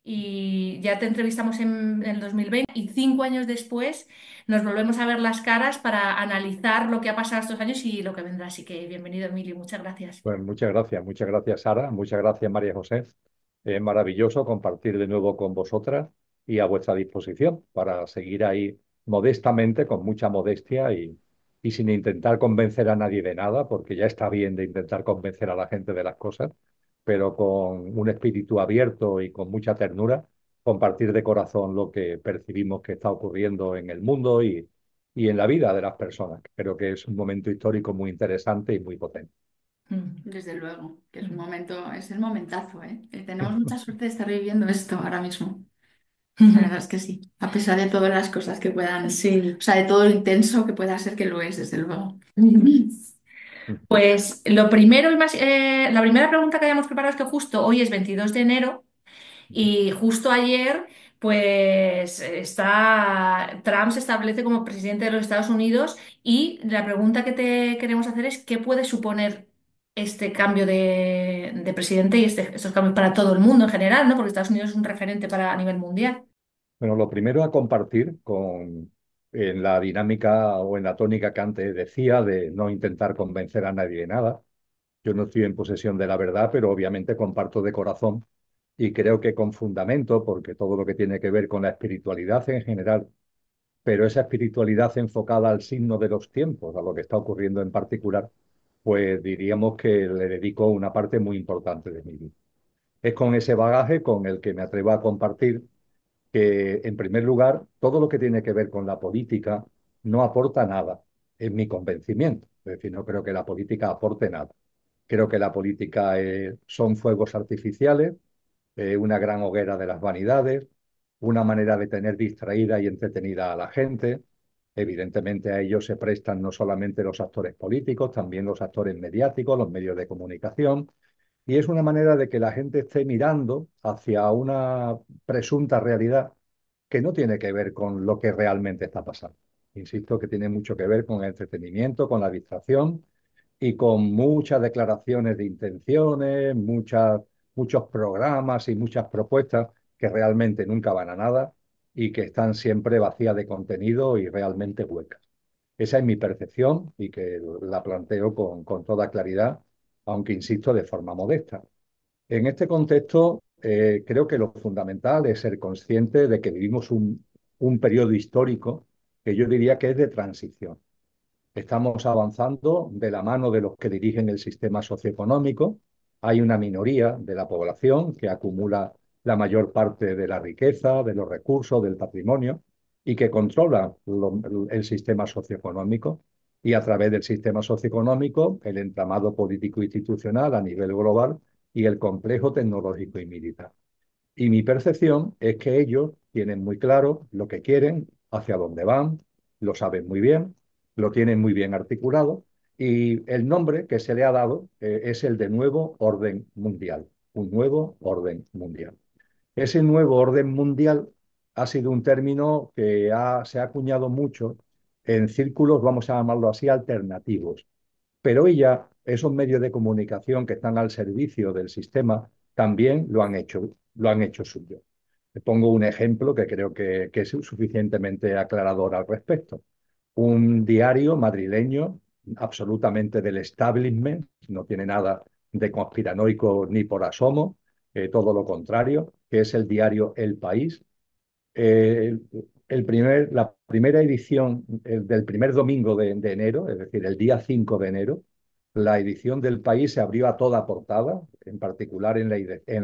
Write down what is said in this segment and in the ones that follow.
y ya te entrevistamos en el 2020 y 5 años después nos volvemos a ver las caras para analizar lo que ha pasado estos años y lo que vendrá. Así que bienvenido, Emilio, muchas gracias. Pues muchas gracias Sara, muchas gracias María José. Es maravilloso compartir de nuevo con vosotras y a vuestra disposición para seguir ahí modestamente, con mucha modestia y sin intentar convencer a nadie de nada, porque ya está bien de intentar convencer a la gente de las cosas, pero con un espíritu abierto y con mucha ternura, compartir de corazón lo que percibimos que está ocurriendo en el mundo y en la vida de las personas. Creo que es un momento histórico muy interesante y muy potente. Mm. Desde luego, que es un Mm. momento, es el momentazo, ¿eh? Tenemos mucha suerte de estar viviendo esto ahora mismo. La verdad es que sí, a pesar de todas las cosas que puedan, Sí. o sea, de todo lo intenso que pueda ser que lo es, desde luego. Pues lo primero y más, la primera pregunta que habíamos preparado es que justo hoy es 22 de enero y justo ayer, pues Trump se establece como presidente de los Estados Unidos y la pregunta que te queremos hacer es ¿qué puede suponer este cambio de presidente y estos cambios para todo el mundo en general, ¿no? Porque Estados Unidos es un referente para a nivel mundial. Bueno, lo primero a compartir en la dinámica o en la tónica que antes decía de no intentar convencer a nadie de nada. Yo no estoy en posesión de la verdad, pero obviamente comparto de corazón y creo que con fundamento, porque todo lo que tiene que ver con la espiritualidad en general, pero esa espiritualidad enfocada al signo de los tiempos, a lo que está ocurriendo en particular, pues diríamos que le dedico una parte muy importante de mi vida. Es con ese bagaje con el que me atrevo a compartir que, en primer lugar, todo lo que tiene que ver con la política no aporta nada, es mi convencimiento. Es decir, no creo que la política aporte nada. Creo que la política son fuegos artificiales, una gran hoguera de las vanidades, una manera de tener distraída y entretenida a la gente. Evidentemente a ello se prestan no solamente los actores políticos, también los actores mediáticos, los medios de comunicación, y es una manera de que la gente esté mirando hacia una presunta realidad que no tiene que ver con lo que realmente está pasando. Insisto que tiene mucho que ver con el entretenimiento, con la distracción y con muchas declaraciones de intenciones, muchos programas y muchas propuestas que realmente nunca van a nada y que están siempre vacías de contenido y realmente huecas. Esa es mi percepción y que la planteo con toda claridad, aunque insisto de forma modesta. En este contexto, creo que lo fundamental es ser consciente de que vivimos un periodo histórico que yo diría que es de transición. Estamos avanzando de la mano de los que dirigen el sistema socioeconómico. Hay una minoría de la población que acumula la mayor parte de la riqueza, de los recursos, del patrimonio y que controla el sistema socioeconómico. Y a través del sistema socioeconómico, el entramado político institucional a nivel global y el complejo tecnológico y militar. Y mi percepción es que ellos tienen muy claro lo que quieren, hacia dónde van, lo saben muy bien, lo tienen muy bien articulado y el nombre que se le ha dado es el de nuevo orden mundial, un nuevo orden mundial. Ese nuevo orden mundial ha sido un término que se ha acuñado mucho en círculos, vamos a llamarlo así, alternativos, pero hoy ya esos medios de comunicación que están al servicio del sistema también lo han hecho suyo. Le pongo un ejemplo que creo que es suficientemente aclarador al respecto. Un diario madrileño absolutamente del establishment, no tiene nada de conspiranoico ni por asomo, todo lo contrario, que es el diario El País. Eh, la primera edición del primer domingo de enero, es decir, el día 5 de enero, la edición del País se abrió a toda portada, en particular en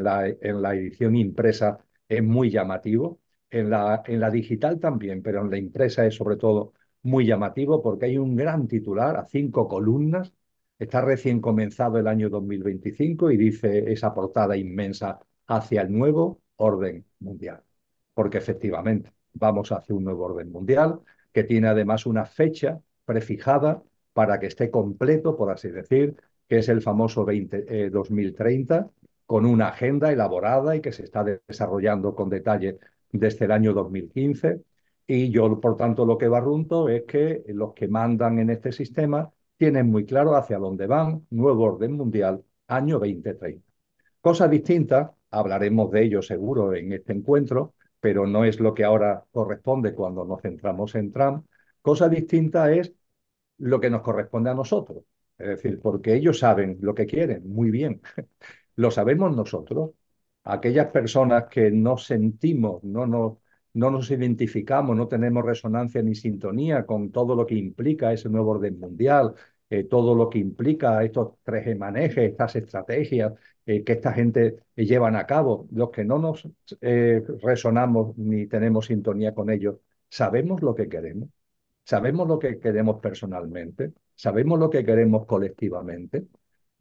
la edición impresa es muy llamativo, en la digital también, pero en la impresa es sobre todo muy llamativo porque hay un gran titular a 5 columnas, está recién comenzado el año 2025 y dice esa portada inmensa hacia el nuevo orden mundial, porque efectivamente vamos hacia un nuevo orden mundial que tiene además una fecha prefijada para que esté completo, por así decir, que es el famoso 2030, con una agenda elaborada y que se está desarrollando con detalle desde el año 2015. Y yo, por tanto, lo que barrunto es que los que mandan en este sistema tienen muy claro hacia dónde van, nuevo orden mundial, año 2030. Cosa distinta hablaremos de ello seguro en este encuentro, pero no es lo que ahora corresponde cuando nos centramos en Trump. Cosa distinta es lo que nos corresponde a nosotros. Es decir, porque ellos saben lo que quieren, muy bien. Lo sabemos nosotros. Aquellas personas que no sentimos, no nos identificamos, no tenemos resonancia ni sintonía con todo lo que implica ese nuevo orden mundial, todo lo que implica estos tres emanejes, estas estrategias que esta gente llevan a cabo, los que no nos resonamos ni tenemos sintonía con ellos, sabemos lo que queremos. Sabemos lo que queremos personalmente, sabemos lo que queremos colectivamente,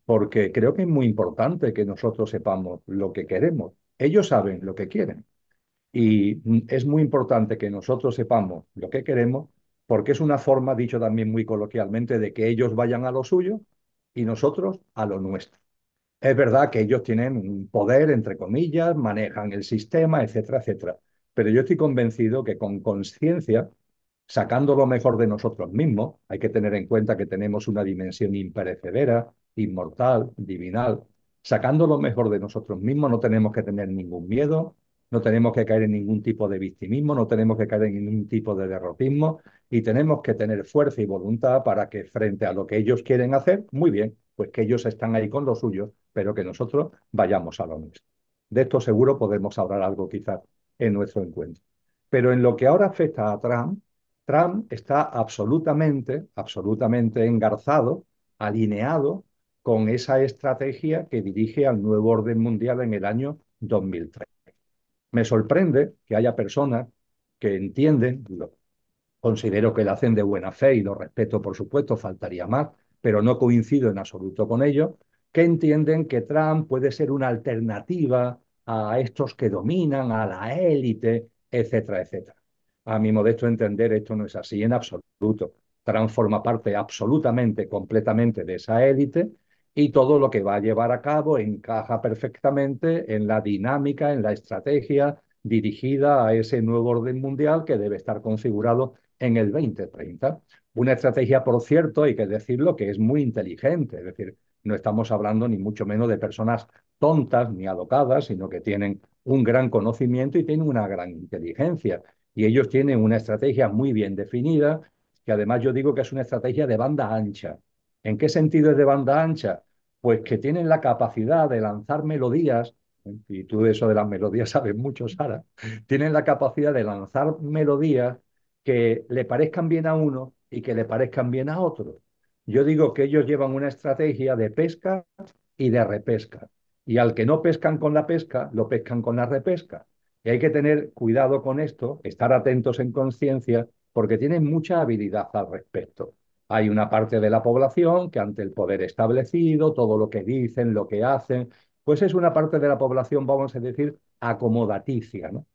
porque creo que es muy importante que nosotros sepamos lo que queremos. Ellos saben lo que quieren y es muy importante que nosotros sepamos lo que queremos porque es una forma, dicho también muy coloquialmente, de que ellos vayan a lo suyo y nosotros a lo nuestro. Es verdad que ellos tienen un poder, entre comillas, manejan el sistema, etcétera, etcétera. Pero yo estoy convencido que con conciencia, sacando lo mejor de nosotros mismos, hay que tener en cuenta que tenemos una dimensión imperecedera, inmortal, divinal. Sacando lo mejor de nosotros mismos, no tenemos que tener ningún miedo, no tenemos que caer en ningún tipo de victimismo, no tenemos que caer en ningún tipo de derrotismo y tenemos que tener fuerza y voluntad para que frente a lo que ellos quieren hacer, muy bien, pues que ellos están ahí con lo suyo, pero que nosotros vayamos a lo nuestro. De esto seguro podemos hablar algo quizás en nuestro encuentro. Pero en lo que ahora afecta a Trump, Trump está absolutamente, absolutamente engarzado, alineado con esa estrategia que dirige al nuevo orden mundial en el año 2003. Me sorprende que haya personas que entienden, considero que lo hacen de buena fe y lo respeto, por supuesto, faltaría más, pero no coincido en absoluto con ello, que entienden que Trump puede ser una alternativa a estos que dominan, a la élite, etcétera, etcétera. A mi modesto entender, esto no es así en absoluto. Trump forma parte absolutamente, completamente de esa élite y todo lo que va a llevar a cabo encaja perfectamente en la dinámica, en la estrategia dirigida a ese nuevo orden mundial que debe estar configurado en el 2030. Una estrategia, por cierto, hay que decirlo, que es muy inteligente, es decir, no estamos hablando ni mucho menos de personas tontas ni alocadas, sino que tienen un gran conocimiento y tienen una gran inteligencia. Y ellos tienen una estrategia muy bien definida, que además yo digo que es una estrategia de banda ancha. ¿En qué sentido es de banda ancha? Pues que tienen la capacidad de lanzar melodías, y tú de eso de las melodías sabes mucho, Sara, tienen la capacidad de lanzar melodías que le parezcan bien a uno y que le parezcan bien a otro. Yo digo que ellos llevan una estrategia de pesca y de repesca. Y al que no pescan con la pesca, lo pescan con la repesca. Y hay que tener cuidado con esto, estar atentos en conciencia, porque tienen mucha habilidad al respecto. Hay una parte de la población que ante el poder establecido, todo lo que dicen, lo que hacen, pues es una parte de la población, vamos a decir, acomodaticia, ¿no?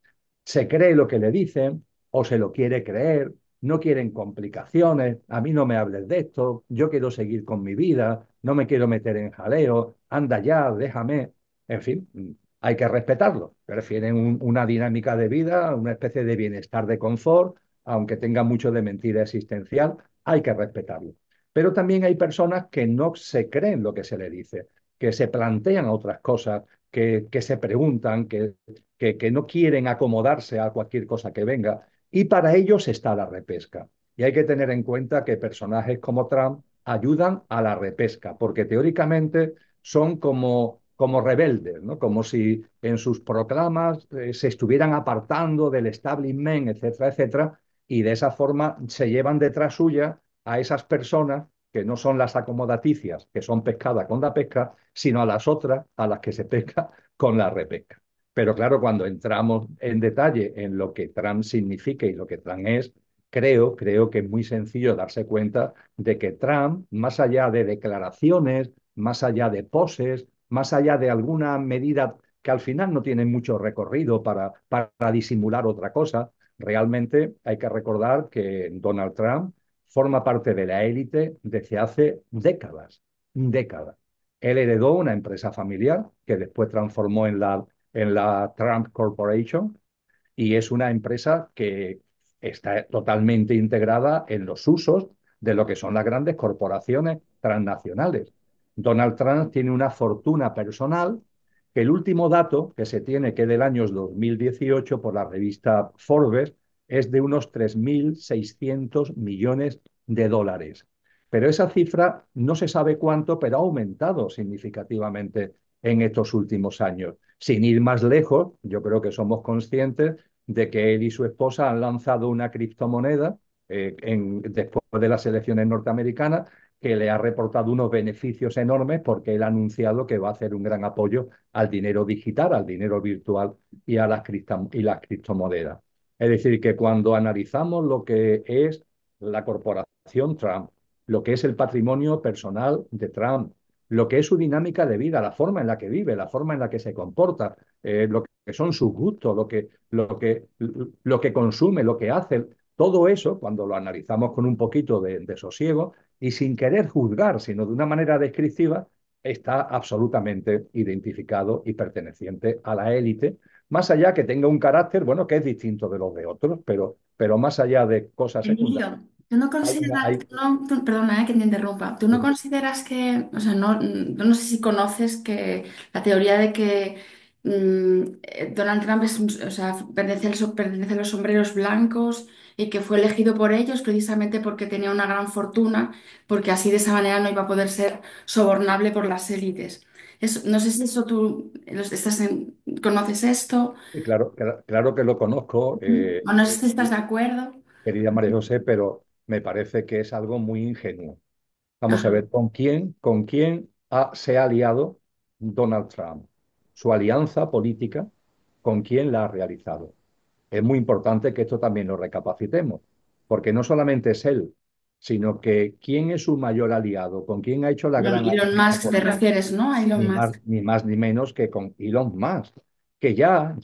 Se cree lo que le dicen o se lo quiere creer, no quieren complicaciones, a mí no me hables de esto, yo quiero seguir con mi vida, no me quiero meter en jaleo, anda ya, déjame, en fin, hay que respetarlo. Prefieren una dinámica de vida, una especie de bienestar, de confort, aunque tenga mucho de mentira existencial, hay que respetarlo. Pero también hay personas que no se creen lo que se le dice, que se plantean otras cosas, que se preguntan, que no quieren acomodarse a cualquier cosa que venga. Y para ellos está la repesca. Y hay que tener en cuenta que personajes como Trump ayudan a la repesca, porque teóricamente son como rebeldes, ¿no? Como si en sus proclamas se estuvieran apartando del establishment, etcétera, etcétera, y de esa forma se llevan detrás suya a esas personas que no son las acomodaticias, que son pescadas con la pesca, sino a las otras, a las que se pesca con la repesca. Pero claro, cuando entramos en detalle en lo que Trump significa y lo que Trump es, creo que es muy sencillo darse cuenta de que Trump, más allá de declaraciones, más allá de poses, más allá de alguna medida que al final no tiene mucho recorrido para disimular otra cosa, realmente hay que recordar que Donald Trump forma parte de la élite desde hace décadas, décadas. Él heredó una empresa familiar que después transformó en la Trump Corporation y es una empresa que está totalmente integrada en los usos de lo que son las grandes corporaciones transnacionales. Donald Trump tiene una fortuna personal que el último dato que se tiene, que es del año 2018 por la revista Forbes, es de unos 3.600 millones de dólares. Pero esa cifra no se sabe cuánto, pero ha aumentado significativamente en estos últimos años. Sin ir más lejos, yo creo que somos conscientes de que él y su esposa han lanzado una criptomoneda después de las elecciones norteamericanas que le ha reportado unos beneficios enormes porque él ha anunciado que va a hacer un gran apoyo al dinero digital, al dinero virtual y a las criptomonedas. Es decir, que cuando analizamos lo que es la corporación Trump, lo que es el patrimonio personal de Trump, lo que es su dinámica de vida, la forma en la que vive, la forma en la que se comporta, lo que son sus gustos, lo que consume, lo que hace, todo eso, cuando lo analizamos con un poquito de sosiego y sin querer juzgar, sino de una manera descriptiva, está absolutamente identificado y perteneciente a la élite, más allá que tenga un carácter, bueno, que es distinto de los de otros, pero más allá de cosas secundarias, Emilio, tú no hay una, consideras, hay, perdona, que te interrumpa, tú no consideras que, o sea, no sé si conoces que la teoría de que Donald Trump es, o sea, pertenece a los sombreros blancos y que fue elegido por ellos precisamente porque tenía una gran fortuna, porque así de esa manera no iba a poder ser sobornable por las élites. No sé si eso tú conoces esto, claro, claro que lo conozco, o no sé si estás de acuerdo. querida María José, pero me parece que es algo muy ingenuo. Vamos a Ajá. ver, ¿con quién se ha aliado Donald Trump? Su alianza política, ¿con quién la ha realizado? Es muy importante que esto también lo recapacitemos, porque no solamente es él, sino que quién es su mayor aliado, con quién ha hecho la gran Elon alianza Musk te política, refieres, ¿no? A Elon Musk. ni más ni menos que con Elon Musk, que ya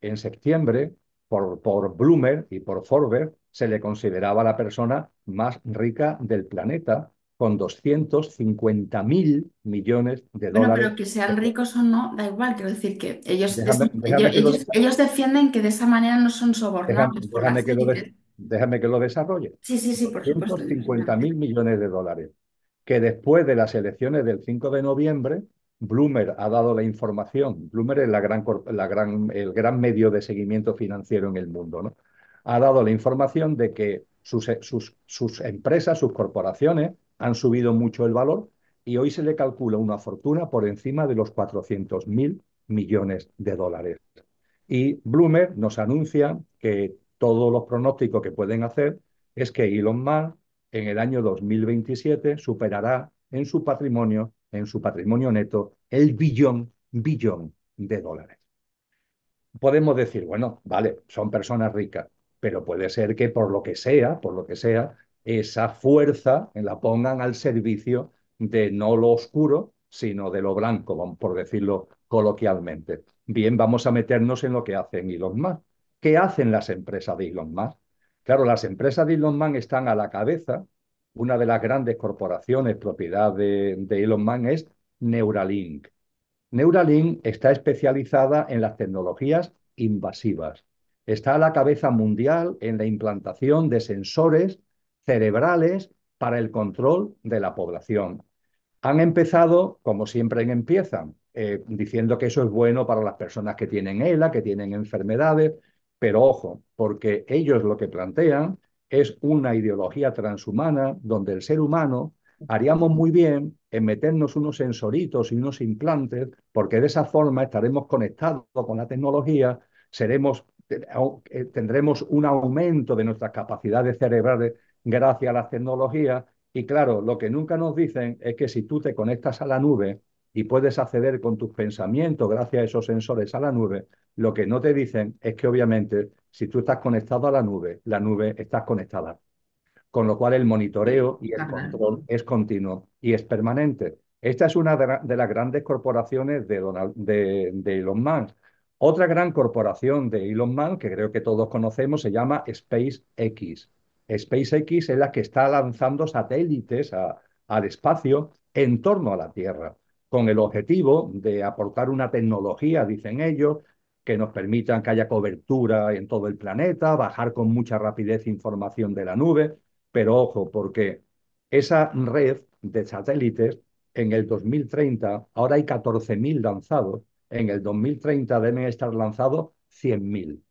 en septiembre, por Bloomberg y por Forbes, se le consideraba la persona más rica del planeta, con 250.000 millones de Bueno, dólares. pero que sean ricos o no, da igual. Quiero decir que Déjame que lo, ellos defienden que de esa manera no son Déjame, sobornables por déjame las que lo, des- élites. déjame que lo desarrolle. Sí, sí, sí, por supuesto. 250.000 millones de dólares, que después de las elecciones del 5 de noviembre, Bloomberg ha dado la información. Bloomberg es el gran medio de seguimiento financiero en el mundo, ¿no? Ha dado la información de que sus empresas, sus corporaciones, han subido mucho el valor y hoy se le calcula una fortuna por encima de los 400.000 millones de dólares. Y Bloomberg nos anuncia que todos los pronósticos que pueden hacer es que Elon Musk en el año 2027 superará en su patrimonio neto, el billón de dólares. Podemos decir, bueno, vale, son personas ricas, pero puede ser que por lo que sea, esa fuerza la pongan al servicio de no lo oscuro, sino de lo blanco, por decirlo coloquialmente. Bien, vamos a meternos en lo que hacen Elon Musk. ¿Qué hacen las empresas de Elon Musk? Claro, las empresas de Elon Musk están a la cabeza. Una de las grandes corporaciones propiedad de Elon Musk es Neuralink. Neuralink está especializada en las tecnologías invasivas. Está a la cabeza mundial en la implantación de sensores cerebrales para el control de la población. Han empezado, como siempre empiezan, diciendo que eso es bueno para las personas que tienen ELA, que tienen enfermedades, pero ojo, porque ellos lo que plantean es una ideología transhumana donde el ser humano haríamos muy bien en meternos unos sensoritos y unos implantes, porque de esa forma estaremos conectados con la tecnología, tendremos un aumento de nuestras capacidades cerebrales gracias a las tecnologías y claro, lo que nunca nos dicen es que si tú te conectas a la nube y puedes acceder con tus pensamientos gracias a esos sensores a la nube, lo que no te dicen es que obviamente si tú estás conectado a la nube estás conectada, con lo cual el Sí, monitoreo y el verdad. control es continuo y es permanente. Esta es una de las grandes corporaciones de Elon Musk. Otra gran corporación de Elon Musk, que creo que todos conocemos, se llama SpaceX. SpaceX es la que está lanzando satélites al espacio en torno a la Tierra, con el objetivo de aportar una tecnología, dicen ellos, que nos permitan que haya cobertura en todo el planeta, bajar con mucha rapidez información de la nube. Pero ojo, porque esa red de satélites en el 2030, ahora hay 14.000 lanzados, en el 2030 deben estar lanzados 100.000.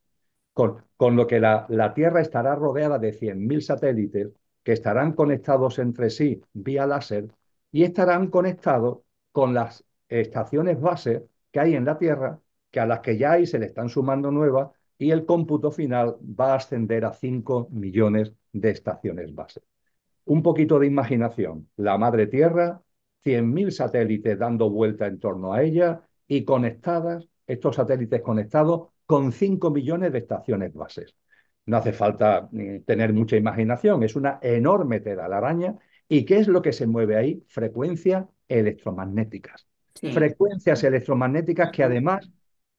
Con lo que la Tierra estará rodeada de 100.000 satélites que estarán conectados entre sí vía láser y estarán conectados con las estaciones base que hay en la Tierra, que a las que ya hay se le están sumando nuevas, y el cómputo final va a ascender a 5 millones de estaciones base. Un poquito de imaginación. La madre Tierra, 100.000 satélites dando vuelta en torno a ella y conectadas, estos satélites conectados con 5 millones de estaciones bases. No hace falta tener mucha imaginación, es una enorme telaraña. ¿Y qué es lo que se mueve ahí? Frecuencias electromagnéticas. Sí. Frecuencias electromagnéticas que Ujú. además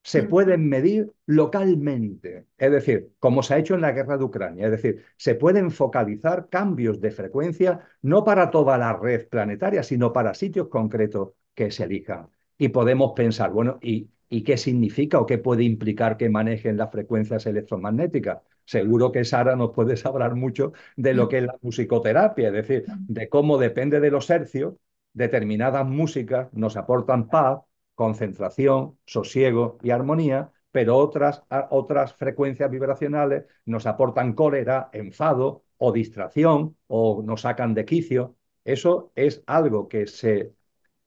se pueden medir localmente, es decir, como se ha hecho en la guerra de Ucrania, es decir, se pueden focalizar cambios de frecuencia no para toda la red planetaria, sino para sitios concretos que se elijan. Y podemos pensar, bueno, ¿y qué significa o qué puede implicar que manejen las frecuencias electromagnéticas? Seguro que Sara nos puede hablar mucho de lo que es la musicoterapia, es decir, de cómo depende de los hercios, determinadas músicas nos aportan paz, concentración, sosiego y armonía, pero otras frecuencias vibracionales nos aportan cólera, enfado o distracción o nos sacan de quicio. Eso es algo que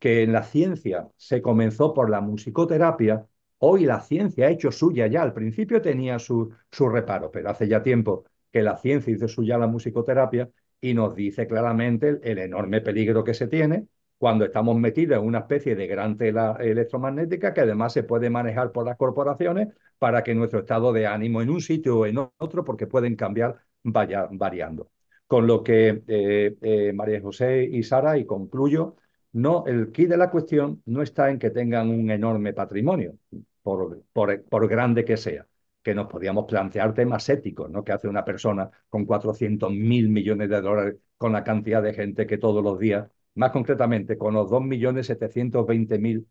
en la ciencia se comenzó por la musicoterapia. Hoy la ciencia ha hecho suya ya. Al principio tenía su reparo, pero hace ya tiempo que la ciencia hizo suya la musicoterapia y nos dice claramente el enorme peligro que se tiene cuando estamos metidos en una especie de gran tela electromagnética que además se puede manejar por las corporaciones para que nuestro estado de ánimo en un sitio o en otro, porque pueden cambiar, vaya variando. Con lo que María José y Sara, y concluyo, no, el quid de la cuestión no está en que tengan un enorme patrimonio, por grande que sea, que nos podíamos plantear temas éticos, ¿no? ¿Qué hace una persona con 400.000 millones de dólares con la cantidad de gente que todos los días, más concretamente con los 2.720.000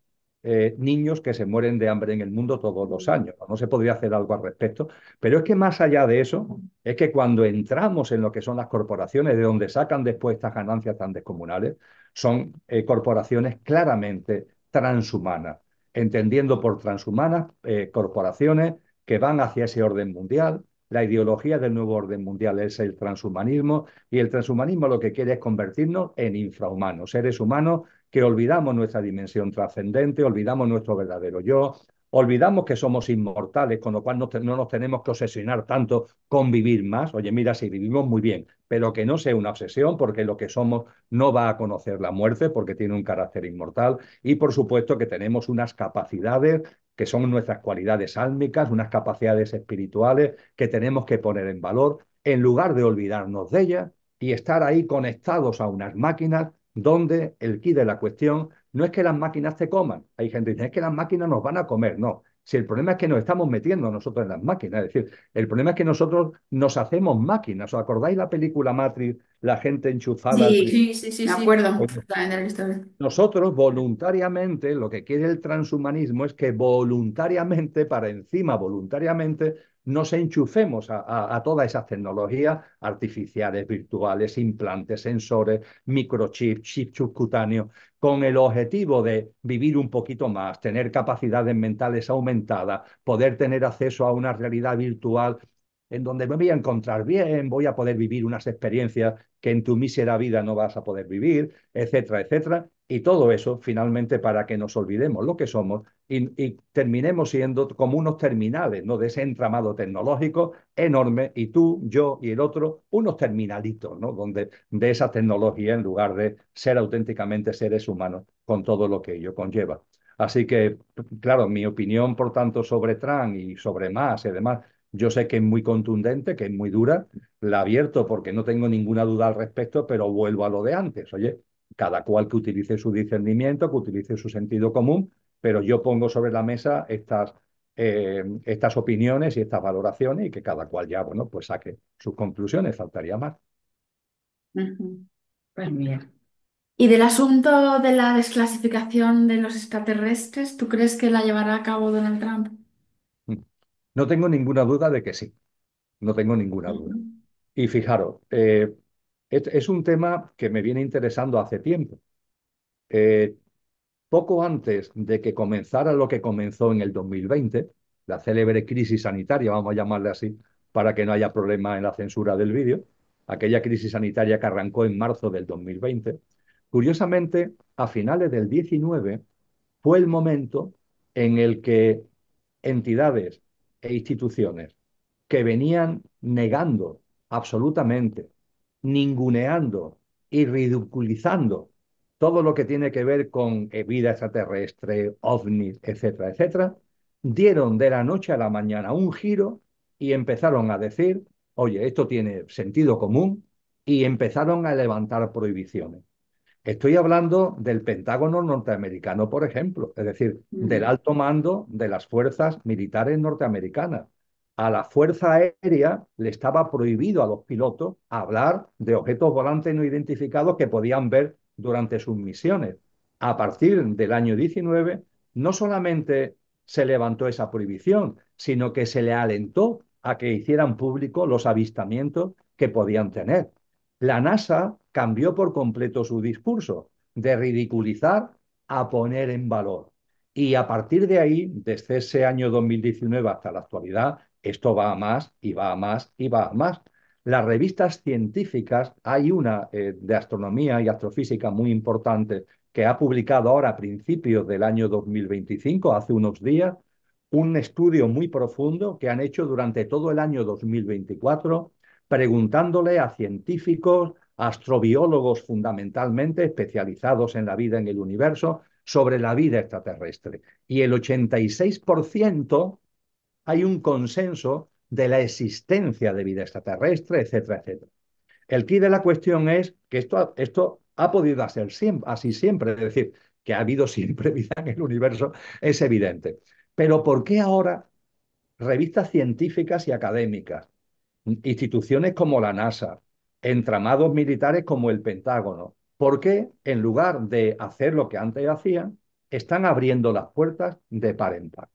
niños que se mueren de hambre en el mundo todos los años? No se podría hacer algo al respecto. Pero es que más allá de eso, es que cuando entramos en lo que son las corporaciones, de donde sacan después estas ganancias tan descomunales, son corporaciones claramente transhumanas, entendiendo por transhumanas corporaciones que van hacia ese orden mundial. La ideología del nuevo orden mundial es el transhumanismo, y el transhumanismo lo que quiere es convertirnos en infrahumanos, seres humanos que olvidamos nuestra dimensión trascendente, olvidamos nuestro verdadero yo, olvidamos que somos inmortales, con lo cual no nos tenemos que obsesionar tanto con vivir más. Oye, mira, si vivimos muy bien, pero que no sea una obsesión, porque lo que somos no va a conocer la muerte, porque tiene un carácter inmortal. Y por supuesto que tenemos unas capacidades que son nuestras cualidades álmicas, unas capacidades espirituales que tenemos que poner en valor en lugar de olvidarnos de ellas y estar ahí conectados a unas máquinas donde el quid de la cuestión no es que las máquinas te coman. Hay gente que dice, es que las máquinas nos van a comer. No, si el problema es que nos estamos metiendo nosotros en las máquinas, es decir, el problema es que nosotros nos hacemos máquinas. ¿Os acordáis la película Matrix, la gente enchufada al Sí, principio? Sí, sí, sí, me sí. acuerdo Pues perfectamente de la historia. nosotros voluntariamente, lo que quiere el transhumanismo es que voluntariamente, para encima voluntariamente, nos enchufemos a todas esas tecnologías artificiales, virtuales, implantes, sensores, microchips, chips subcutáneos, con el objetivo de vivir un poquito más, tener capacidades mentales aumentadas, poder tener acceso a una realidad virtual en donde me voy a encontrar bien, voy a poder vivir unas experiencias que en tu mísera vida no vas a poder vivir, etcétera, etcétera. Y todo eso, finalmente, para que nos olvidemos lo que somos y terminemos siendo como unos terminales, ¿no? De ese entramado tecnológico enorme, y tú, yo y el otro, unos terminalitos, ¿no? Donde de esa tecnología, en lugar de ser auténticamente seres humanos con todo lo que ello conlleva. Así que, claro, mi opinión, por tanto, sobre Trump y sobre más y demás, yo sé que es muy contundente, que es muy dura, la abierto porque no tengo ninguna duda al respecto, pero vuelvo a lo de antes. Oye, cada cual que utilice su discernimiento, que utilice su sentido común, pero yo pongo sobre la mesa estas opiniones y estas valoraciones, y que cada cual ya, bueno, pues saque sus conclusiones, faltaría más. Ujú. Pues mira. Y del asunto de la desclasificación de los extraterrestres, ¿tú crees que la llevará a cabo Donald Trump? No tengo ninguna duda de que sí, no tengo ninguna duda. Ujú. Y fijaros, es un tema que me viene interesando hace tiempo. Eh, poco antes de que comenzara lo que comenzó en el 2020, la célebre crisis sanitaria, vamos a llamarle así, para que no haya problema en la censura del vídeo, aquella crisis sanitaria que arrancó en marzo del 2020, curiosamente, a finales del 19 fue el momento en el que entidades e instituciones que venían negando absolutamente, ninguneando y ridiculizando todo lo que tiene que ver con vida extraterrestre, ovnis, etcétera, etcétera, dieron de la noche a la mañana un giro y empezaron a decir, oye, esto tiene sentido común, y empezaron a levantar prohibiciones. Estoy hablando del Pentágono norteamericano, por ejemplo, es decir, del Mm, alto mando de las fuerzas militares norteamericanas. A la Fuerza Aérea le estaba prohibido a los pilotos hablar de objetos volantes no identificados que podían ver durante sus misiones. A partir del año 19, no solamente se levantó esa prohibición, sino que se le alentó a que hicieran público los avistamientos que podían tener. La NASA cambió por completo su discurso de ridiculizar a poner en valor. Y a partir de ahí, desde ese año 2019 hasta la actualidad, esto va a más y va a más y va a más. Las revistas científicas, hay una de astronomía y astrofísica muy importante que ha publicado ahora a principios del año 2025, hace unos días, un estudio muy profundo que han hecho durante todo el año 2024 preguntándole a científicos, astrobiólogos fundamentalmente, especializados en la vida en el universo, sobre la vida extraterrestre. Y el 86% hay un consenso de la existencia de vida extraterrestre, etcétera, etcétera. El quid de la cuestión es que esto ha podido ser siempre, así siempre, es decir, que ha habido siempre vida en el universo, es evidente. Pero ¿por qué ahora revistas científicas y académicas, instituciones como la NASA, entramados militares como el Pentágono, por qué en lugar de hacer lo que antes hacían, están abriendo las puertas de par en par?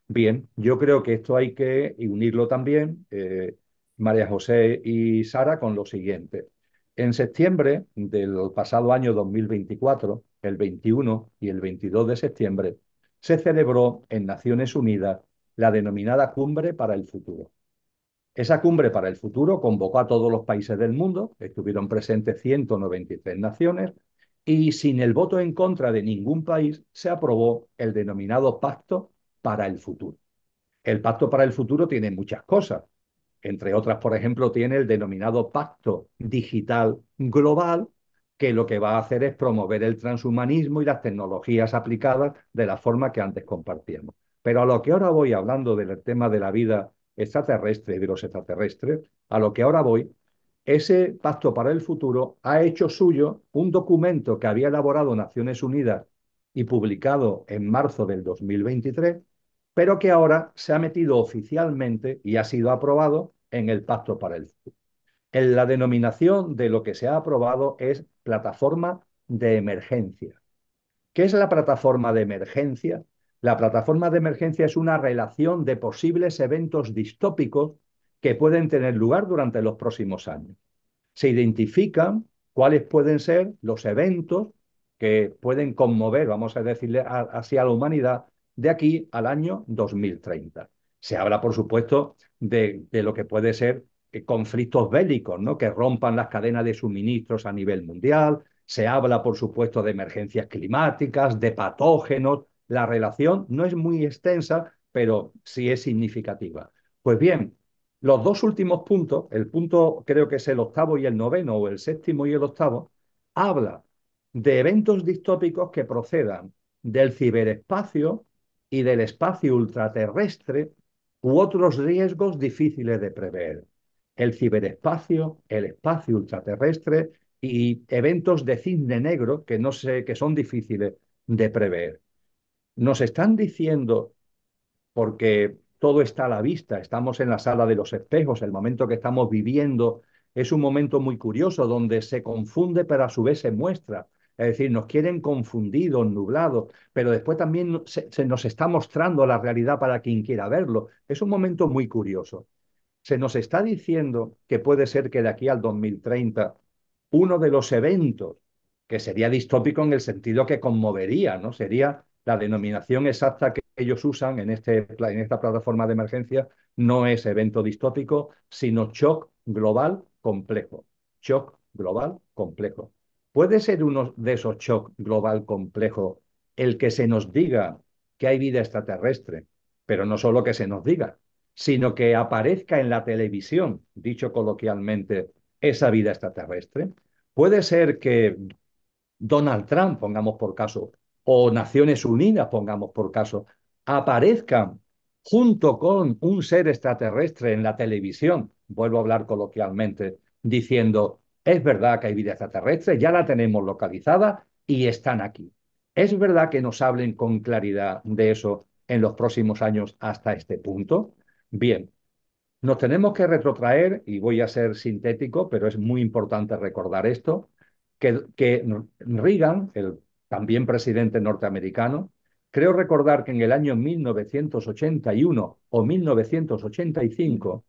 Bien, yo creo que esto hay que unirlo también, María José y Sara, con lo siguiente. En septiembre del pasado año 2024, el 21 y el 22 de septiembre, se celebró en Naciones Unidas la denominada Cumbre para el Futuro. Esa cumbre para el futuro convocó a todos los países del mundo, estuvieron presentes 193 naciones, y sin el voto en contra de ningún país se aprobó el denominado Pacto para el Futuro. El Pacto para el Futuro tiene muchas cosas, entre otras, por ejemplo, tiene el denominado Pacto Digital Global, que lo que va a hacer es promover el transhumanismo y las tecnologías aplicadas de la forma que antes compartíamos. Pero a lo que ahora voy, hablando del tema de la vida extraterrestre y de los extraterrestres, a lo que ahora voy, ese Pacto para el Futuro ha hecho suyo un documento que había elaborado Naciones Unidas y publicado en marzo del 2023, pero que ahora se ha metido oficialmente y ha sido aprobado en el Pacto para el Futuro. En la denominación de lo que se ha aprobado es plataforma de emergencia. ¿Qué es la plataforma de emergencia? La plataforma de emergencia es una relación de posibles eventos distópicos que pueden tener lugar durante los próximos años. Se identifican cuáles pueden ser los eventos que pueden conmover, vamos a decirle así, a la humanidad de aquí al año 2030. Se habla, por supuesto, de lo que puede ser conflictos bélicos, ¿no? Que rompan las cadenas de suministros a nivel mundial. Se habla, por supuesto, de emergencias climáticas, de patógenos. La relación no es muy extensa, pero sí es significativa. Pues bien, los dos últimos puntos, el punto creo que es el octavo y el noveno, o el séptimo y el octavo, habla de eventos distópicos que procedan del ciberespacio y del espacio ultraterrestre u otros riesgos difíciles de prever. El ciberespacio, el espacio ultraterrestre y eventos de cisne negro que no sé, que son difíciles de prever. Nos están diciendo, porque todo está a la vista, estamos en la sala de los espejos, el momento que estamos viviendo es un momento muy curioso donde se confunde pero a su vez se muestra. Es decir, nos quieren confundidos, nublados, pero después también se nos está mostrando la realidad para quien quiera verlo. Es un momento muy curioso. Se nos está diciendo que puede ser que de aquí al 2030 uno de los eventos que sería distópico en el sentido que conmovería, ¿no? Sería la denominación exacta que ellos usan en esta plataforma de emergencia, no es evento distópico, sino shock global complejo. Shock global complejo. ¿Puede ser uno de esos shock global complejo el que se nos diga que hay vida extraterrestre? Pero no solo que se nos diga, sino que aparezca en la televisión, dicho coloquialmente, esa vida extraterrestre. Puede ser que Donald Trump, pongamos por caso, o Naciones Unidas, pongamos por caso, aparezcan junto con un ser extraterrestre en la televisión, vuelvo a hablar coloquialmente, diciendo, es verdad que hay vida extraterrestre, ya la tenemos localizada y están aquí. ¿Es verdad que nos hablen con claridad de eso en los próximos años hasta este punto? Bien, nos tenemos que retrotraer, y voy a ser sintético, pero es muy importante recordar esto, que Reagan, el también presidente norteamericano, creo recordar que en el año 1981 o 1985,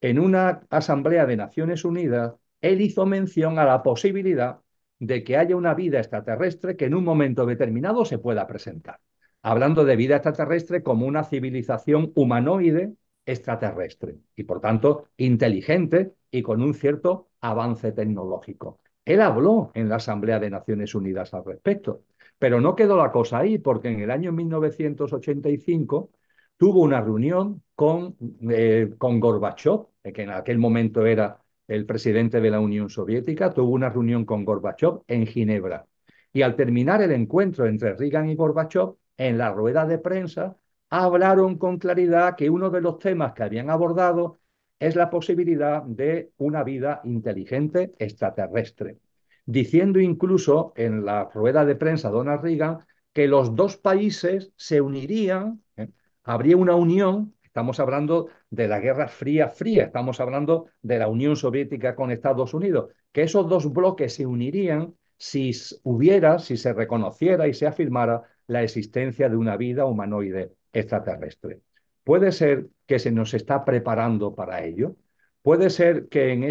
en una asamblea de Naciones Unidas, él hizo mención a la posibilidad de que haya una vida extraterrestre que en un momento determinado se pueda presentar. Hablando de vida extraterrestre como una civilización humanoide extraterrestre y, por tanto, inteligente y con un cierto avance tecnológico. Él habló en la Asamblea de Naciones Unidas al respecto, pero no quedó la cosa ahí, porque en el año 1985 tuvo una reunión con Gorbachev, que en aquel momento era el presidente de la Unión Soviética, tuvo una reunión con Gorbachev en Ginebra. Y al terminar el encuentro entre Reagan y Gorbachev, en la rueda de prensa, hablaron con claridad que uno de los temas que habían abordado es la posibilidad de una vida inteligente extraterrestre, diciendo incluso en la rueda de prensa Donald Reagan que los dos países se unirían, habría una unión. Estamos hablando de la Guerra Fría fría, estamos hablando de la Unión Soviética con Estados Unidos, que esos dos bloques se unirían si se reconociera y se afirmara la existencia de una vida humanoide extraterrestre. Puede ser que se nos está preparando para ello. Puede ser que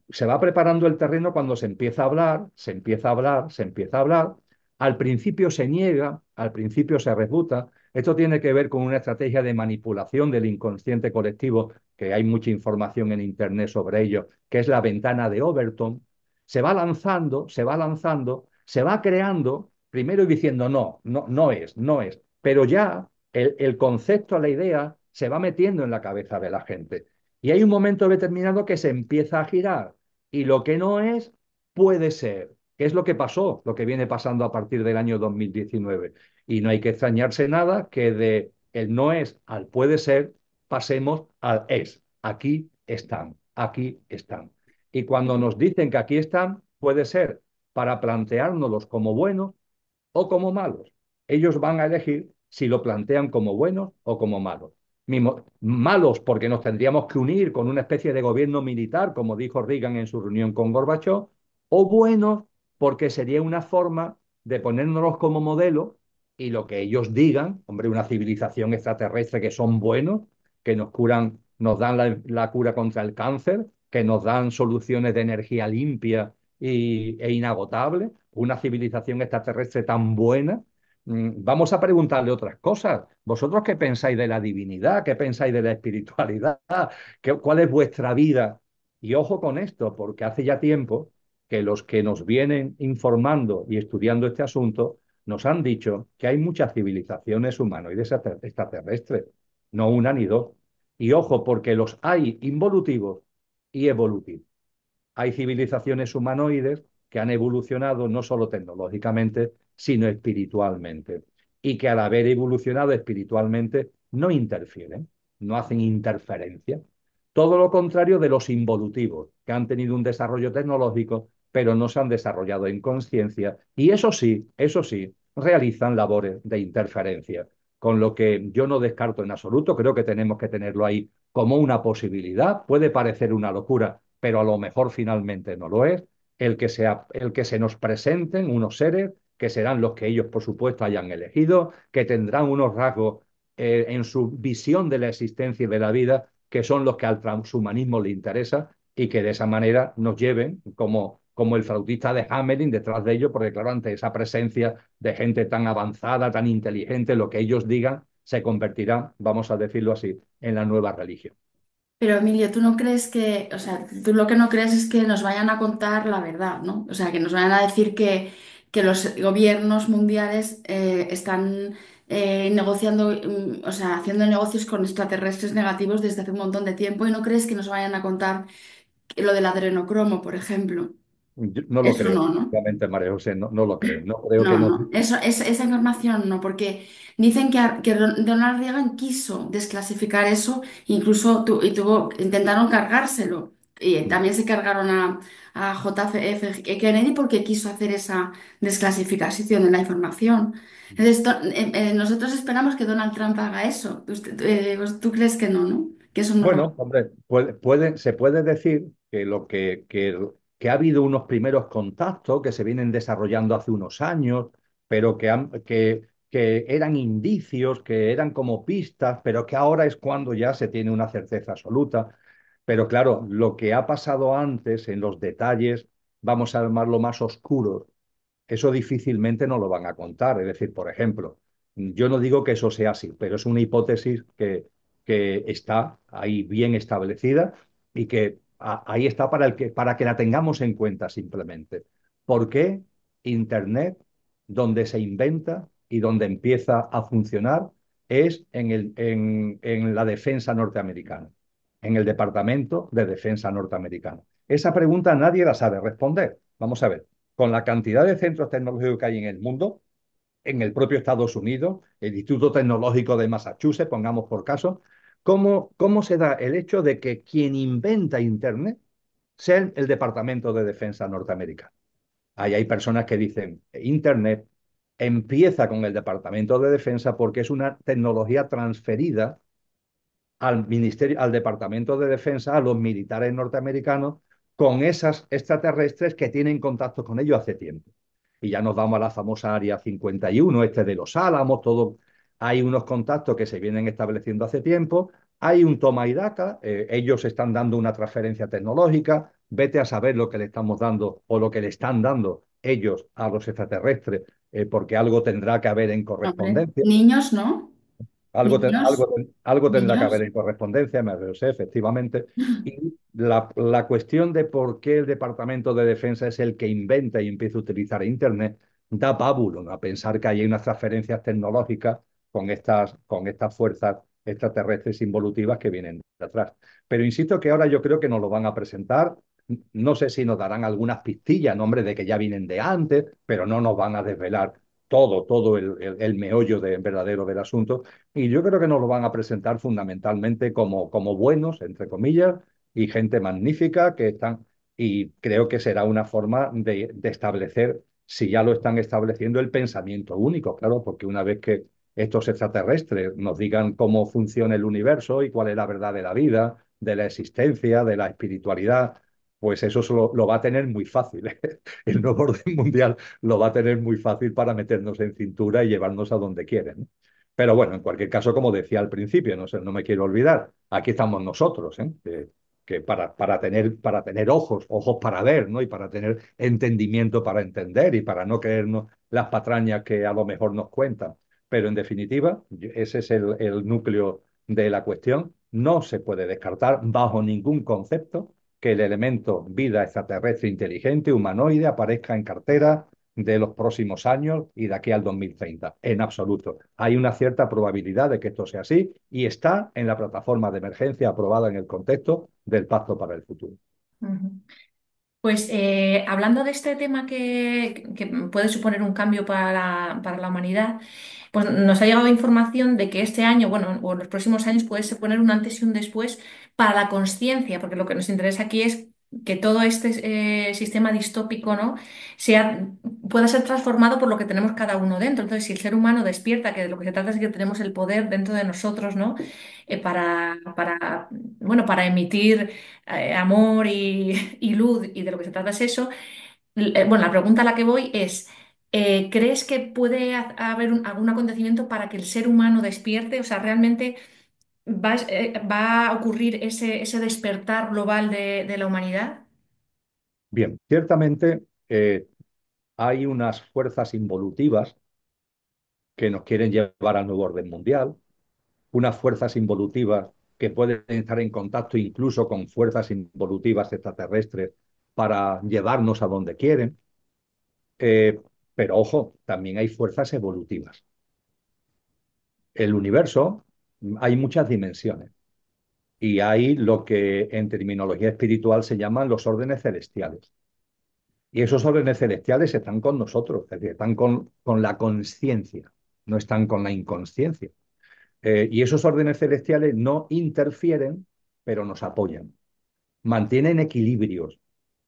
se va preparando el terreno cuando se empieza a hablar, se empieza a hablar, se empieza a hablar. Al principio se niega, al principio se refuta. Esto tiene que ver con una estrategia de manipulación del inconsciente colectivo, que hay mucha información en Internet sobre ello, que es la ventana de Overton. Se va lanzando, se va lanzando, se va creando, primero diciendo no, no, no es, no es, pero ya el concepto, la idea, se va metiendo en la cabeza de la gente. Y hay un momento determinado que se empieza a girar y lo que no es puede ser, que es lo que pasó, lo que viene pasando a partir del año 2019. Y no hay que extrañarse nada que de el no es al puede ser pasemos al es. Aquí están, aquí están. Y cuando nos dicen que aquí están, puede ser para planteárnoslos como buenos o como malos. Ellos van a elegir si lo plantean como buenos o como malos. Malos porque nos tendríamos que unir con una especie de gobierno militar, como dijo Reagan en su reunión con Gorbachev, o buenos porque sería una forma de ponernos como modelo y lo que ellos digan, hombre, una civilización extraterrestre que son buenos, que nos curan, nos dan la cura contra el cáncer, que nos dan soluciones de energía limpia e inagotable, una civilización extraterrestre tan buena. Vamos a preguntarle otras cosas. ¿Vosotros qué pensáis de la divinidad? ¿Qué pensáis de la espiritualidad? ¿Cuál es vuestra vida? Y ojo con esto, porque hace ya tiempo que los que nos vienen informando y estudiando este asunto nos han dicho que hay muchas civilizaciones humanoides extraterrestres, no una ni dos. Y ojo, porque los hay involutivos y evolutivos. Hay civilizaciones humanoides que han evolucionado no solo tecnológicamente, sino espiritualmente. Y que al haber evolucionado espiritualmente no interfieren, no hacen interferencia. Todo lo contrario de los involutivos, que han tenido un desarrollo tecnológico, pero no se han desarrollado en conciencia. Y eso sí, realizan labores de interferencia. Con lo que yo no descarto en absoluto, creo que tenemos que tenerlo ahí como una posibilidad. Puede parecer una locura, pero a lo mejor finalmente no lo es, el que se nos presenten unos seres que serán los que ellos, por supuesto, hayan elegido, que tendrán unos rasgos en su visión de la existencia y de la vida, que son los que al transhumanismo le interesa y que de esa manera nos lleven, como el flautista de Hamelin detrás de ellos, porque claro, ante esa presencia de gente tan avanzada, tan inteligente, lo que ellos digan se convertirá, vamos a decirlo así, en la nueva religión. Pero Emilio, tú no crees que, o sea, tú lo que no crees es que nos vayan a contar la verdad, ¿no? O sea, que nos vayan a decir que los gobiernos mundiales están negociando, o sea, haciendo negocios con extraterrestres negativos desde hace un montón de tiempo y no crees que nos vayan a contar lo del adrenocromo, por ejemplo. Yo no lo Eso creo, no, ¿no? obviamente, María José, no, no lo creo. No creo que No, no. no, esa información no, porque dicen que Donald Reagan quiso desclasificar eso, incluso intentaron cargárselo, y también se cargaron a JFK Kennedy porque quiso hacer esa desclasificación de la información. Entonces, nosotros esperamos que Donald Trump haga eso. Pues, ¿tú crees que no, no? Que eso no lo va Bueno, hombre, se puede decir que, que ha habido unos primeros contactos que se vienen desarrollando hace unos años, pero que eran indicios, que eran como pistas, pero que ahora es cuando ya se tiene una certeza absoluta. Pero claro, lo que ha pasado antes en los detalles, vamos a llamarlo más oscuros, eso difícilmente nos lo van a contar. Es decir, por ejemplo, yo no digo que eso sea así, pero es una hipótesis que está ahí bien establecida y que ahí está para que la tengamos en cuenta simplemente. ¿Por qué Internet, donde se inventa y donde empieza a funcionar, es en la defensa norteamericana, en el Departamento de Defensa norteamericano? Esa pregunta nadie la sabe responder. Vamos a ver, con la cantidad de centros tecnológicos que hay en el mundo, en el propio Estados Unidos, el Instituto Tecnológico de Massachusetts, pongamos por caso, ¿cómo se da el hecho de que quien inventa Internet sea el Departamento de Defensa norteamericano? Ahí hay personas que dicen, Internet empieza con el Departamento de Defensa porque es una tecnología transferida al ministerio, al Departamento de Defensa, a los militares norteamericanos, con esas extraterrestres que tienen contacto con ellos hace tiempo. Y ya nos vamos a la famosa Área 51, de los Álamos, todo. Hay unos contactos que se vienen estableciendo hace tiempo, hay un toma y daca, ellos están dando una transferencia tecnológica, vete a saber lo que le estamos dando o lo que le están dando ellos a los extraterrestres, porque algo tendrá que haber en a hacer. correspondencia. Niños, ¿no? Algo, Niños, algo tendrá que haber niños. en correspondencia, me sé, efectivamente. Y la cuestión de por qué el Departamento de Defensa es el que inventa y empieza a utilizar Internet da pábulo, ¿no? A pensar que hay unas transferencias tecnológicas con estas fuerzas extraterrestres involutivas que vienen de atrás. Pero insisto que ahora yo creo que nos lo van a presentar. No sé si nos darán algunas pistillas, nombre de que ya vienen de antes, pero no nos van a desvelar todo el meollo verdadero del asunto. Y yo creo que nos lo van a presentar fundamentalmente como buenos, entre comillas, y gente magnífica que están, y creo que será una forma de establecer, si ya lo están estableciendo, el pensamiento único, claro, porque una vez que estos extraterrestres nos digan cómo funciona el universo y cuál es la verdad de la vida, de la existencia, de la espiritualidad, pues eso lo va a tener muy fácil. El nuevo orden mundial lo va a tener muy fácil para meternos en cintura y llevarnos a donde quieren, ¿no? Pero bueno, en cualquier caso, como decía al principio, no sé, no me quiero olvidar, aquí estamos nosotros, ¿eh? Que para tener ojos para ver, ¿no? Y para tener entendimiento para entender y para no creernos las patrañas que a lo mejor nos cuentan. Pero en definitiva, ese es el núcleo de la cuestión. No se puede descartar bajo ningún concepto que el elemento vida extraterrestre inteligente, humanoide, aparezca en cartera de los próximos años y de aquí al 2030. En absoluto. Hay una cierta probabilidad de que esto sea así y está en la plataforma de emergencia aprobada en el contexto del Pacto para el Futuro. Ujú. Pues hablando de este tema que puede suponer un cambio para la humanidad, pues nos ha llegado información de que este año, bueno, o en los próximos años puede suponer un antes y un después para la conciencia, porque lo que nos interesa aquí es que todo este sistema distópico, ¿no? sea, pueda ser transformado por lo que tenemos cada uno dentro. Entonces, si el ser humano despierta, que de lo que se trata es que tenemos el poder dentro de nosotros, ¿no? Bueno, para emitir amor y luz, y de lo que se trata es eso. Bueno, la pregunta a la que voy es, ¿crees que puede haber algún acontecimiento para que el ser humano despierte? O sea, ¿realmente va a ocurrir ese despertar global de la humanidad? Bien, ciertamente hay unas fuerzas involutivas que nos quieren llevar al nuevo orden mundial, unas fuerzas involutivas que pueden estar en contacto incluso con fuerzas involutivas extraterrestres para llevarnos a donde quieren. Eh, pero ojo, también hay fuerzas evolutivas. El universo, hay muchas dimensiones y hay lo que en terminología espiritual se llaman los órdenes celestiales. Y esos órdenes celestiales están con nosotros, es decir, están con la conciencia, no están con la inconsciencia. Y esos órdenes celestiales no interfieren, pero nos apoyan, mantienen equilibrios,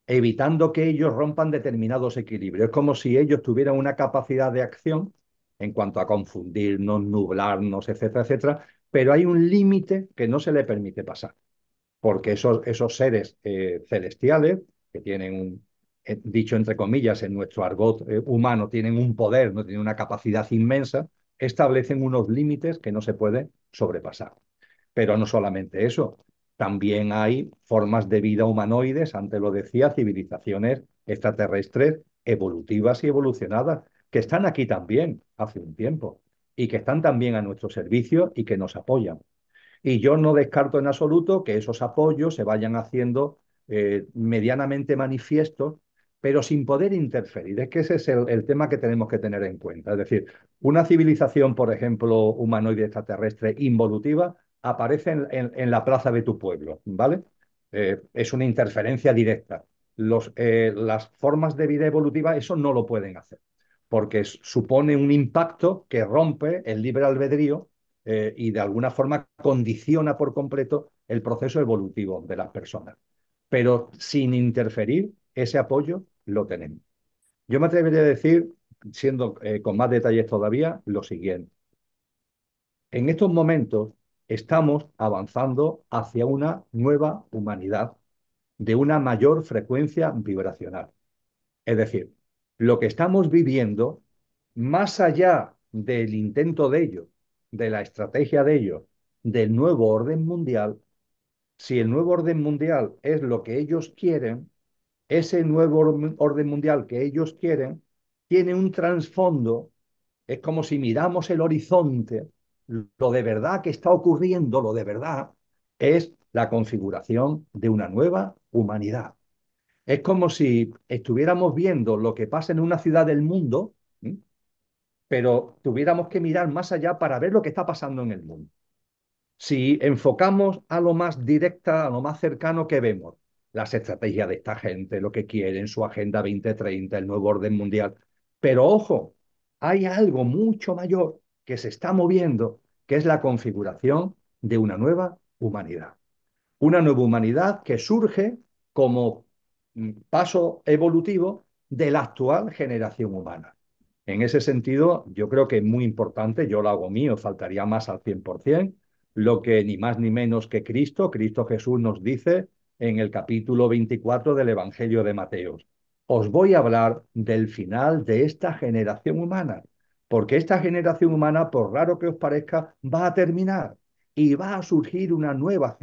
evitando que ellos rompan determinados equilibrios. Es como si ellos tuvieran una capacidad de acción en cuanto a confundirnos, nublarnos, etcétera, etcétera, pero hay un límite que no se le permite pasar, porque esos seres celestiales, que tienen dicho entre comillas en nuestro argot humano, tienen un poder, no tienen una capacidad inmensa, establecen unos límites que no se pueden sobrepasar. Pero no solamente eso, también hay formas de vida humanoides, antes lo decía, civilizaciones extraterrestres evolutivas y evolucionadas, que están aquí también hace un tiempo y que están también a nuestro servicio y que nos apoyan. Y yo no descarto en absoluto que esos apoyos se vayan haciendo medianamente manifiestos, pero sin poder interferir. Es que ese es el tema que tenemos que tener en cuenta. Es decir, una civilización, por ejemplo, humanoide extraterrestre involutiva, aparece en la plaza de tu pueblo, ¿vale? Es una interferencia directa. Las formas de vida evolutiva eso no lo pueden hacer, porque supone un impacto que rompe el libre albedrío y de alguna forma condiciona por completo el proceso evolutivo de las personas. Pero sin interferir, ese apoyo lo tenemos. Yo me atrevería a decir, siendo con más detalles todavía, lo siguiente. En estos momentos estamos avanzando hacia una nueva humanidad de una mayor frecuencia vibracional. Es decir, lo que estamos viviendo, más allá del intento de ellos, de la estrategia de ellos, del nuevo orden mundial, si el nuevo orden mundial es lo que ellos quieren, ese nuevo orden mundial que ellos quieren tiene un trasfondo, es como si miramos el horizonte, lo de verdad que está ocurriendo, lo de verdad, es la configuración de una nueva humanidad. Es como si estuviéramos viendo lo que pasa en una ciudad del mundo, ¿sí? Pero tuviéramos que mirar más allá para ver lo que está pasando en el mundo. Si enfocamos a lo más directa, a lo más cercano que vemos, las estrategias de esta gente, lo que quieren, su Agenda 2030, el nuevo orden mundial. Pero ojo, hay algo mucho mayor que se está moviendo, que es la configuración de una nueva humanidad. Una nueva humanidad que surge como paso evolutivo de la actual generación humana. En ese sentido, yo creo que es muy importante, yo lo hago mío, faltaría más al 100%, lo que ni más ni menos que Cristo Jesús nos dice en el capítulo 24 del Evangelio de Mateo. Os voy a hablar del final de esta generación humana, porque esta generación humana, por raro que os parezca, va a terminar y va a surgir una nueva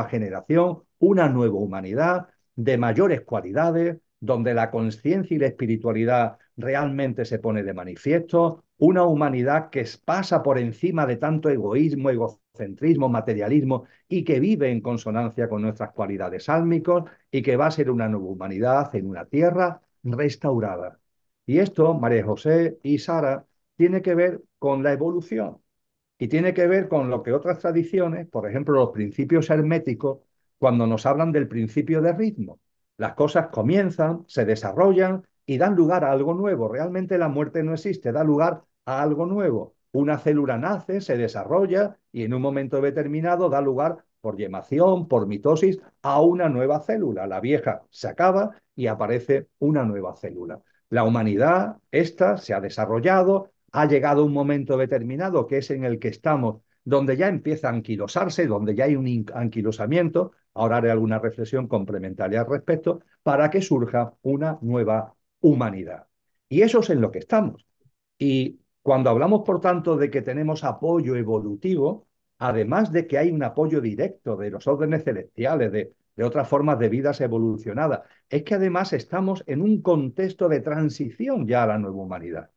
generación, una nueva humanidad de mayores cualidades, donde la conciencia y la espiritualidad realmente se pone de manifiesto, una humanidad que pasa por encima de tanto egoísmo, egocentrismo, materialismo y que vive en consonancia con nuestras cualidades álmicos y que va a ser una nueva humanidad en una tierra restaurada. Y esto, María José y Sara, tiene que ver con la evolución. Y tiene que ver con lo que otras tradiciones, por ejemplo, los principios herméticos, cuando nos hablan del principio de ritmo. Las cosas comienzan, se desarrollan y dan lugar a algo nuevo. Realmente la muerte no existe, da lugar a algo nuevo. Una célula nace, se desarrolla y en un momento determinado da lugar por gemación, por mitosis, a una nueva célula. La vieja se acaba y aparece una nueva célula. La humanidad, esta, se ha desarrollado, ha llegado un momento determinado, que es en el que estamos, donde ya empieza a anquilosarse, donde ya hay un anquilosamiento. Ahora haré alguna reflexión complementaria al respecto, para que surja una nueva humanidad. Y eso es en lo que estamos. Y cuando hablamos, por tanto, de que tenemos apoyo evolutivo, además de que hay un apoyo directo de los órdenes celestiales, de otras formas de vidas evolucionadas. Es que además estamos en un contexto de transición ya a la nueva humanidad.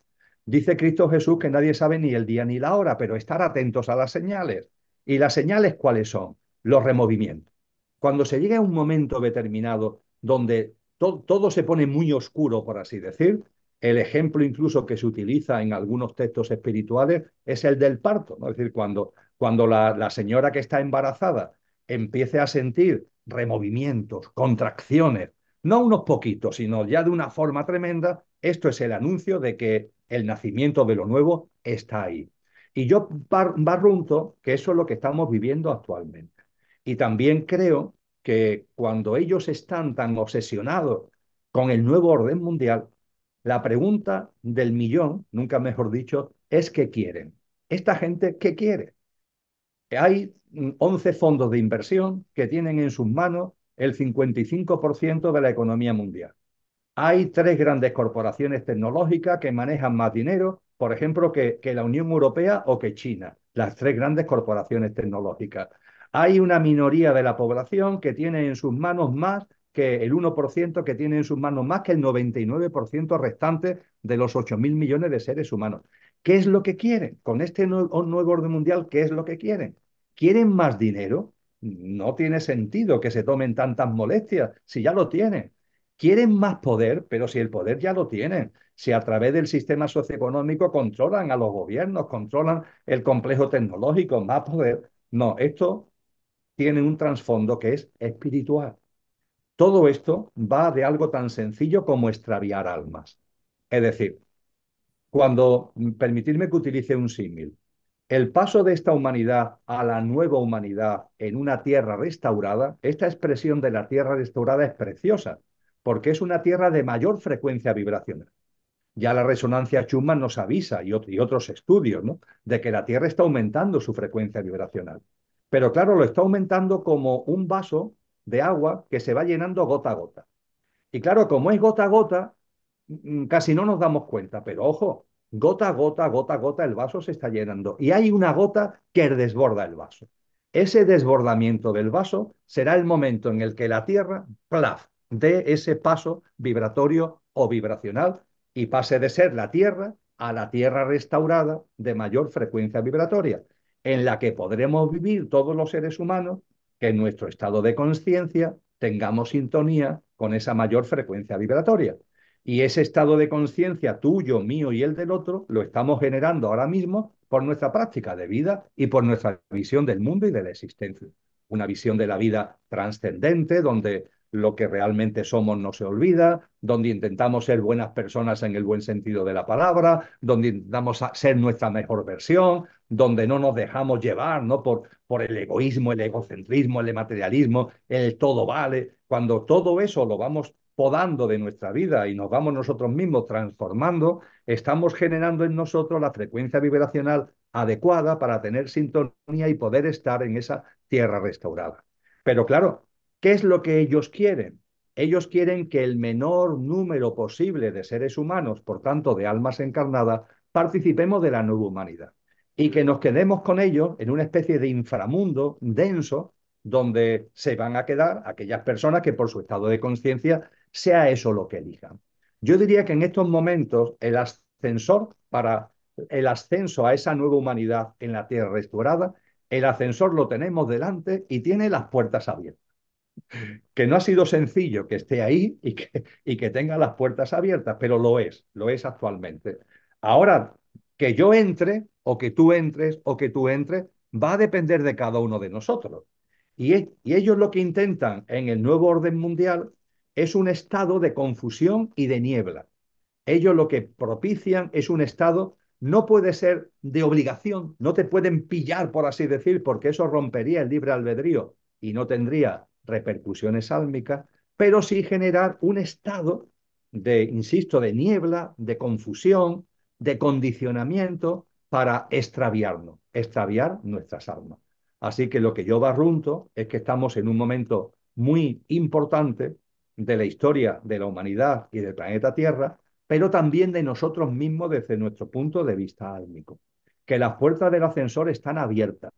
Dice Cristo Jesús que nadie sabe ni el día ni la hora, pero estar atentos a las señales. ¿Y las señales cuáles son? Los removimientos. Cuando se llega a un momento determinado donde todo se pone muy oscuro, por así decir, el ejemplo incluso que se utiliza en algunos textos espirituales es el del parto, ¿no? Es decir, cuando la señora que está embarazada empiece a sentir removimientos, contracciones, no unos poquitos, sino ya de una forma tremenda, esto es el anuncio de que el nacimiento de lo nuevo está ahí. Y yo barrunto que eso es lo que estamos viviendo actualmente. Y también creo que cuando ellos están tan obsesionados con el nuevo orden mundial, la pregunta del millón, nunca mejor dicho, es ¿qué quieren? ¿Esta gente qué quiere? Hay 11 fondos de inversión que tienen en sus manos el 55% de la economía mundial. Hay tres grandes corporaciones tecnológicas que manejan más dinero, por ejemplo, que la Unión Europea o que China, las tres grandes corporaciones tecnológicas. Hay una minoría de la población que tiene en sus manos más que el 1%, que tiene en sus manos más que el 99% restante de los 8.000 millones de seres humanos. ¿Qué es lo que quieren? Con este nuevo orden mundial, ¿qué es lo que quieren? ¿Quieren más dinero? No tiene sentido que se tomen tantas molestias si ya lo tienen. Quieren más poder, pero si el poder ya lo tienen, si a través del sistema socioeconómico controlan a los gobiernos, controlan el complejo tecnológico, más poder. No, esto tiene un trasfondo que es espiritual. Todo esto va de algo tan sencillo como extraviar almas. Es decir, cuando, permitidme que utilice un símil, el paso de esta humanidad a la nueva humanidad en una tierra restaurada, esta expresión de la tierra restaurada es preciosa, porque es una tierra de mayor frecuencia vibracional. Ya la resonancia Schumann nos avisa, y otros estudios, ¿no?, de que la Tierra está aumentando su frecuencia vibracional. Pero claro, lo está aumentando como un vaso de agua que se va llenando gota a gota. Y claro, como es gota a gota, casi no nos damos cuenta, pero ojo, gota a gota, gota a gota, el vaso se está llenando. Y hay una gota que desborda el vaso. Ese desbordamiento del vaso será el momento en el que la Tierra, plaf, dé ese paso vibratorio o vibracional y pase de ser la Tierra a la Tierra restaurada de mayor frecuencia vibratoria, en la que podremos vivir todos los seres humanos que en nuestro estado de conciencia tengamos sintonía con esa mayor frecuencia vibratoria. Y ese estado de conciencia tuyo, mío y el del otro lo estamos generando ahora mismo por nuestra práctica de vida y por nuestra visión del mundo y de la existencia. Una visión de la vida trascendente, donde lo que realmente somos no se olvida, donde intentamos ser buenas personas en el buen sentido de la palabra, donde intentamos ser nuestra mejor versión, donde no nos dejamos llevar, ¿no?, por el egoísmo, el egocentrismo, el materialismo, el todo vale. Cuando todo eso lo vamos podando de nuestra vida y nos vamos nosotros mismos transformando, estamos generando en nosotros la frecuencia vibracional adecuada para tener sintonía y poder estar en esa tierra restaurada. Pero claro, ¿qué es lo que ellos quieren? Ellos quieren que el menor número posible de seres humanos, por tanto de almas encarnadas, participemos de la nueva humanidad y que nos quedemos con ellos en una especie de inframundo denso donde se van a quedar aquellas personas que por su estado de conciencia sea eso lo que elijan. Yo diría que en estos momentos el ascensor para el ascenso a esa nueva humanidad en la tierra restaurada, el ascensor lo tenemos delante y tiene las puertas abiertas. Que no ha sido sencillo que esté ahí y que tenga las puertas abiertas, pero lo es actualmente. Ahora, que yo entre o que tú entres o que tú entres, va a depender de cada uno de nosotros. Y ellos lo que intentan en el nuevo orden mundial es un estado de confusión y de niebla. Ellos lo que propician es un estado, no puede ser de obligación, no te pueden pillar, por así decir, porque eso rompería el libre albedrío y no tendría repercusiones álmicas, pero sí generar un estado de, insisto, de niebla, de confusión, de condicionamiento para extraviarnos, extraviar nuestras almas. Así que lo que yo barrunto es que estamos en un momento muy importante de la historia de la humanidad y del planeta Tierra, pero también de nosotros mismos desde nuestro punto de vista álmico. Que las puertas del ascensor están abiertas,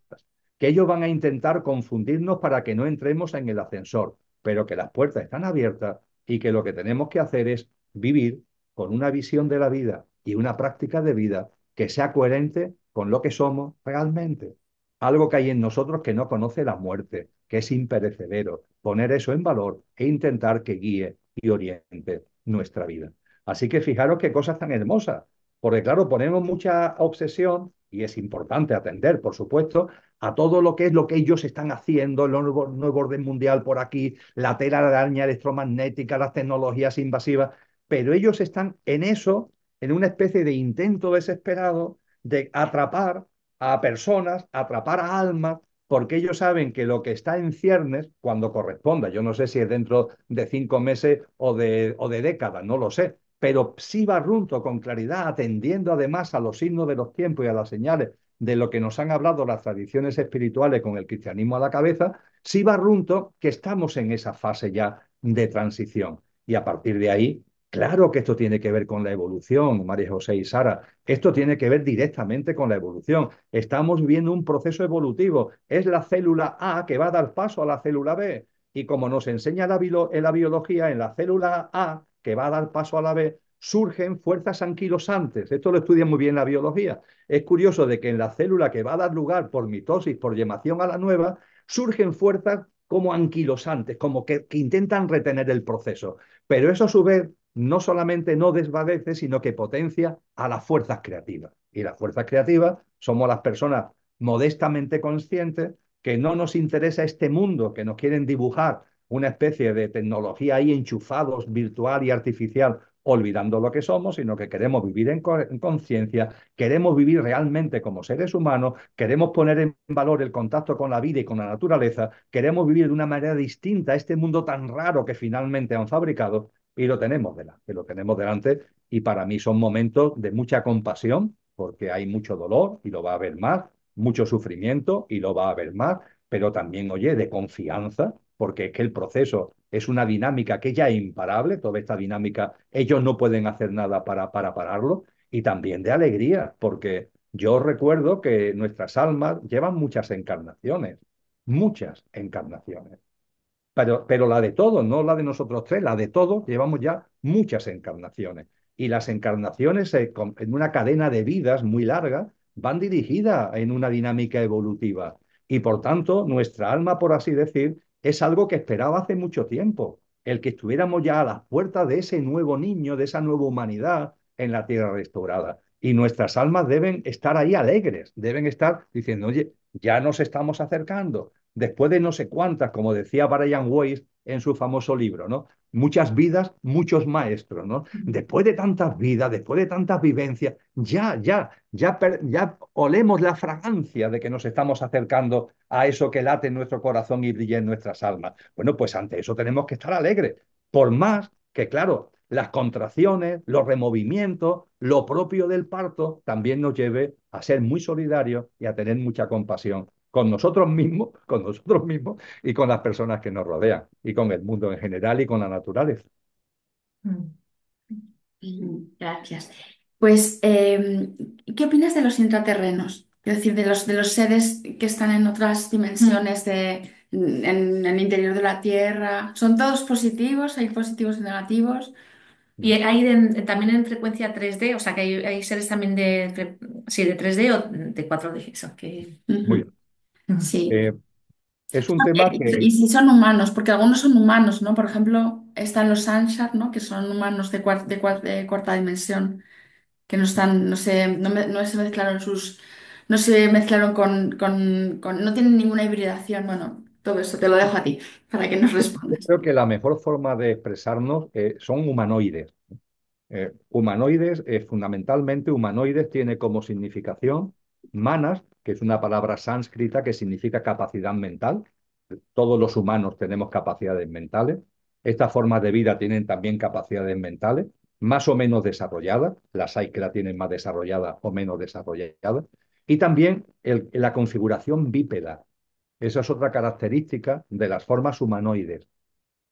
que ellos van a intentar confundirnos para que no entremos en el ascensor. pero que las puertas están abiertas y que lo que tenemos que hacer es vivir con una visión de la vida y una práctica de vida que sea coherente con lo que somos realmente. Algo que hay en nosotros que no conoce la muerte, que es imperecedero. Poner eso en valor e intentar que guíe y oriente nuestra vida. Así que fijaros qué cosas tan hermosas, porque claro, ponemos mucha obsesión, y es importante atender, por supuesto, a todo lo que es lo que ellos están haciendo, el nuevo orden mundial por aquí, la tela de araña electromagnética, las tecnologías invasivas, pero ellos están en eso, en una especie de intento desesperado de atrapar a personas, atrapar a almas, porque ellos saben que lo que está en ciernes, cuando corresponda, yo no sé si es dentro de 5 meses o de décadas, no lo sé, pero sí va junto con claridad, atendiendo además a los signos de los tiempos y a las señales de lo que nos han hablado las tradiciones espirituales con el cristianismo a la cabeza, sí va junto que estamos en esa fase ya de transición. Y a partir de ahí, claro que esto tiene que ver con la evolución, María José y Sara. Esto tiene que ver directamente con la evolución. Estamos viviendo un proceso evolutivo. Es la célula A que va a dar paso a la célula B. Y como nos enseña la biología, en la célula A, que va a dar paso a la B, surgen fuerzas anquilosantes. Esto lo estudia muy bien la biología. Es curioso de que en la célula que va a dar lugar por mitosis, por yemación a la nueva, surgen fuerzas como anquilosantes, como que intentan retener el proceso. Pero eso a su vez no solamente no desvanece, sino que potencia a las fuerzas creativas. Y las fuerzas creativas somos las personas modestamente conscientes que no nos interesa este mundo, que nos quieren dibujar una especie de tecnología ahí enchufados, virtual y artificial, olvidando lo que somos, sino que queremos vivir en conciencia, queremos vivir realmente como seres humanos, queremos poner en valor el contacto con la vida y con la naturaleza, queremos vivir de una manera distinta a este mundo tan raro que finalmente han fabricado y lo tenemos delante y para mí son momentos de mucha compasión porque hay mucho dolor y lo va a haber más, mucho sufrimiento y lo va a haber más, pero también, oye, de confianza, porque es que el proceso es una dinámica que ya es imparable, toda esta dinámica, ellos no pueden hacer nada para pararlo, y también de alegría, porque yo recuerdo que nuestras almas llevan muchas encarnaciones. Pero la de todos, no la de nosotros tres, la de todos, llevamos ya muchas encarnaciones. Y las encarnaciones en una cadena de vidas muy larga van dirigidas en una dinámica evolutiva. Y por tanto, nuestra alma, por así decir, es algo que esperaba hace mucho tiempo. El que estuviéramos ya a las puertas de ese nuevo niño, de esa nueva humanidad en la tierra restaurada. Y nuestras almas deben estar ahí alegres, deben estar diciendo, oye, ya nos estamos acercando después de no sé cuántas, como decía Brian Weiss en su famoso libro, ¿no? Muchas vidas, muchos maestros, ¿no? Después de tantas vidas, después de tantas vivencias, ya olemos la fragancia de que nos estamos acercando a eso que late en nuestro corazón y brilla en nuestras almas. Bueno, pues ante eso tenemos que estar alegres, por más que, claro, las contracciones, los removimientos, lo propio del parto, también nos lleve a ser muy solidarios y a tener mucha compasión con nosotros mismos y con las personas que nos rodean, y con el mundo en general y con la naturaleza. Mm. Gracias. Pues, ¿qué opinas de los intraterrenos? Es decir, de los seres que están en otras Mm. dimensiones en el interior de la Tierra. ¿Son todos positivos? ¿Hay positivos y negativos? Y hay también en frecuencia 3D, o sea que hay seres también sí, de 3D o de 4D, eso que... Muy Ujú. bien. Sí. Eh, es un tema Y que, si son humanos, porque algunos son humanos, ¿no? Por ejemplo, están los Anshar, ¿no? Que son humanos de cuarta dimensión, que no están, no sé, no se mezclaron no se mezclaron no tienen ninguna hibridación. Bueno, todo eso te lo dejo a ti para que nos yo respondas. creo que la mejor forma de expresarnos son humanoides. Humanoides, fundamentalmente humanoides, tiene como significación manas, que es una palabra sánscrita que significa capacidad mental. Todos los humanos tenemos capacidades mentales. Estas formas de vida tienen también capacidades mentales, más o menos desarrolladas. Las hay que la tienen más desarrollada o menos desarrollada. Y también la configuración bípeda. Esa es otra característica de las formas humanoides.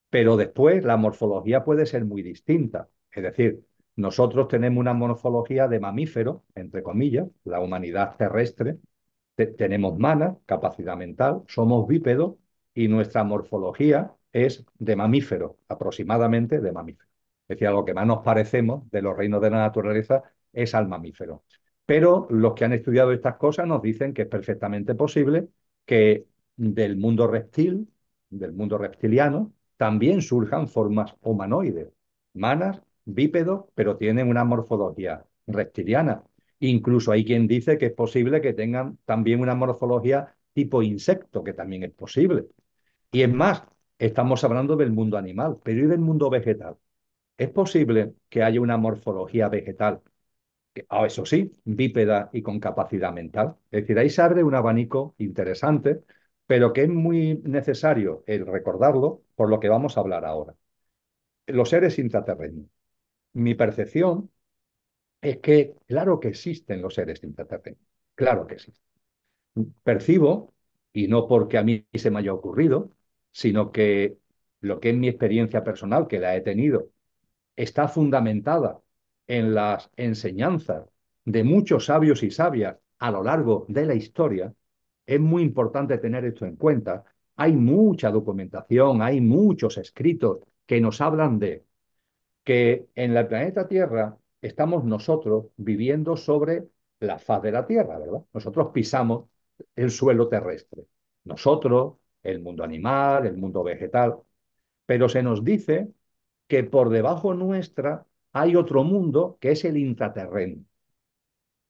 Pero después la morfología puede ser muy distinta. Es decir, nosotros tenemos una morfología de mamífero, entre comillas, la humanidad terrestre, tenemos mana, capacidad mental, somos bípedos y nuestra morfología es de mamífero, aproximadamente de mamífero. Es decir, a lo que más nos parecemos de los reinos de la naturaleza es al mamífero. Pero los que han estudiado estas cosas nos dicen que es perfectamente posible que del mundo reptil, del mundo reptiliano, también surjan formas humanoides, humanas, bípedos, pero tienen una morfología reptiliana. Incluso hay quien dice que es posible que tengan también una morfología tipo insecto, que también es posible. Y es más, estamos hablando del mundo animal, pero ¿y del mundo vegetal? ¿Es posible que haya una morfología vegetal, eso sí, bípeda y con capacidad mental? Es decir, ahí se abre un abanico interesante, pero que es muy necesario el recordarlo por lo que vamos a hablar ahora. Los seres intraterrenos. Mi percepción es que claro que existen los seres intraterrenos, claro que existen. Percibo, y no porque a mí se me haya ocurrido, sino que lo que es mi experiencia personal, que la he tenido, está fundamentada en las enseñanzas de muchos sabios y sabias a lo largo de la historia. Es muy importante tener esto en cuenta. Hay mucha documentación, hay muchos escritos que nos hablan de que en el planeta Tierra estamos nosotros viviendo sobre la faz de la Tierra, ¿verdad? Nosotros pisamos el suelo terrestre. Nosotros, el mundo animal, el mundo vegetal, pero se nos dice que por debajo nuestra hay otro mundo que es el intraterreno.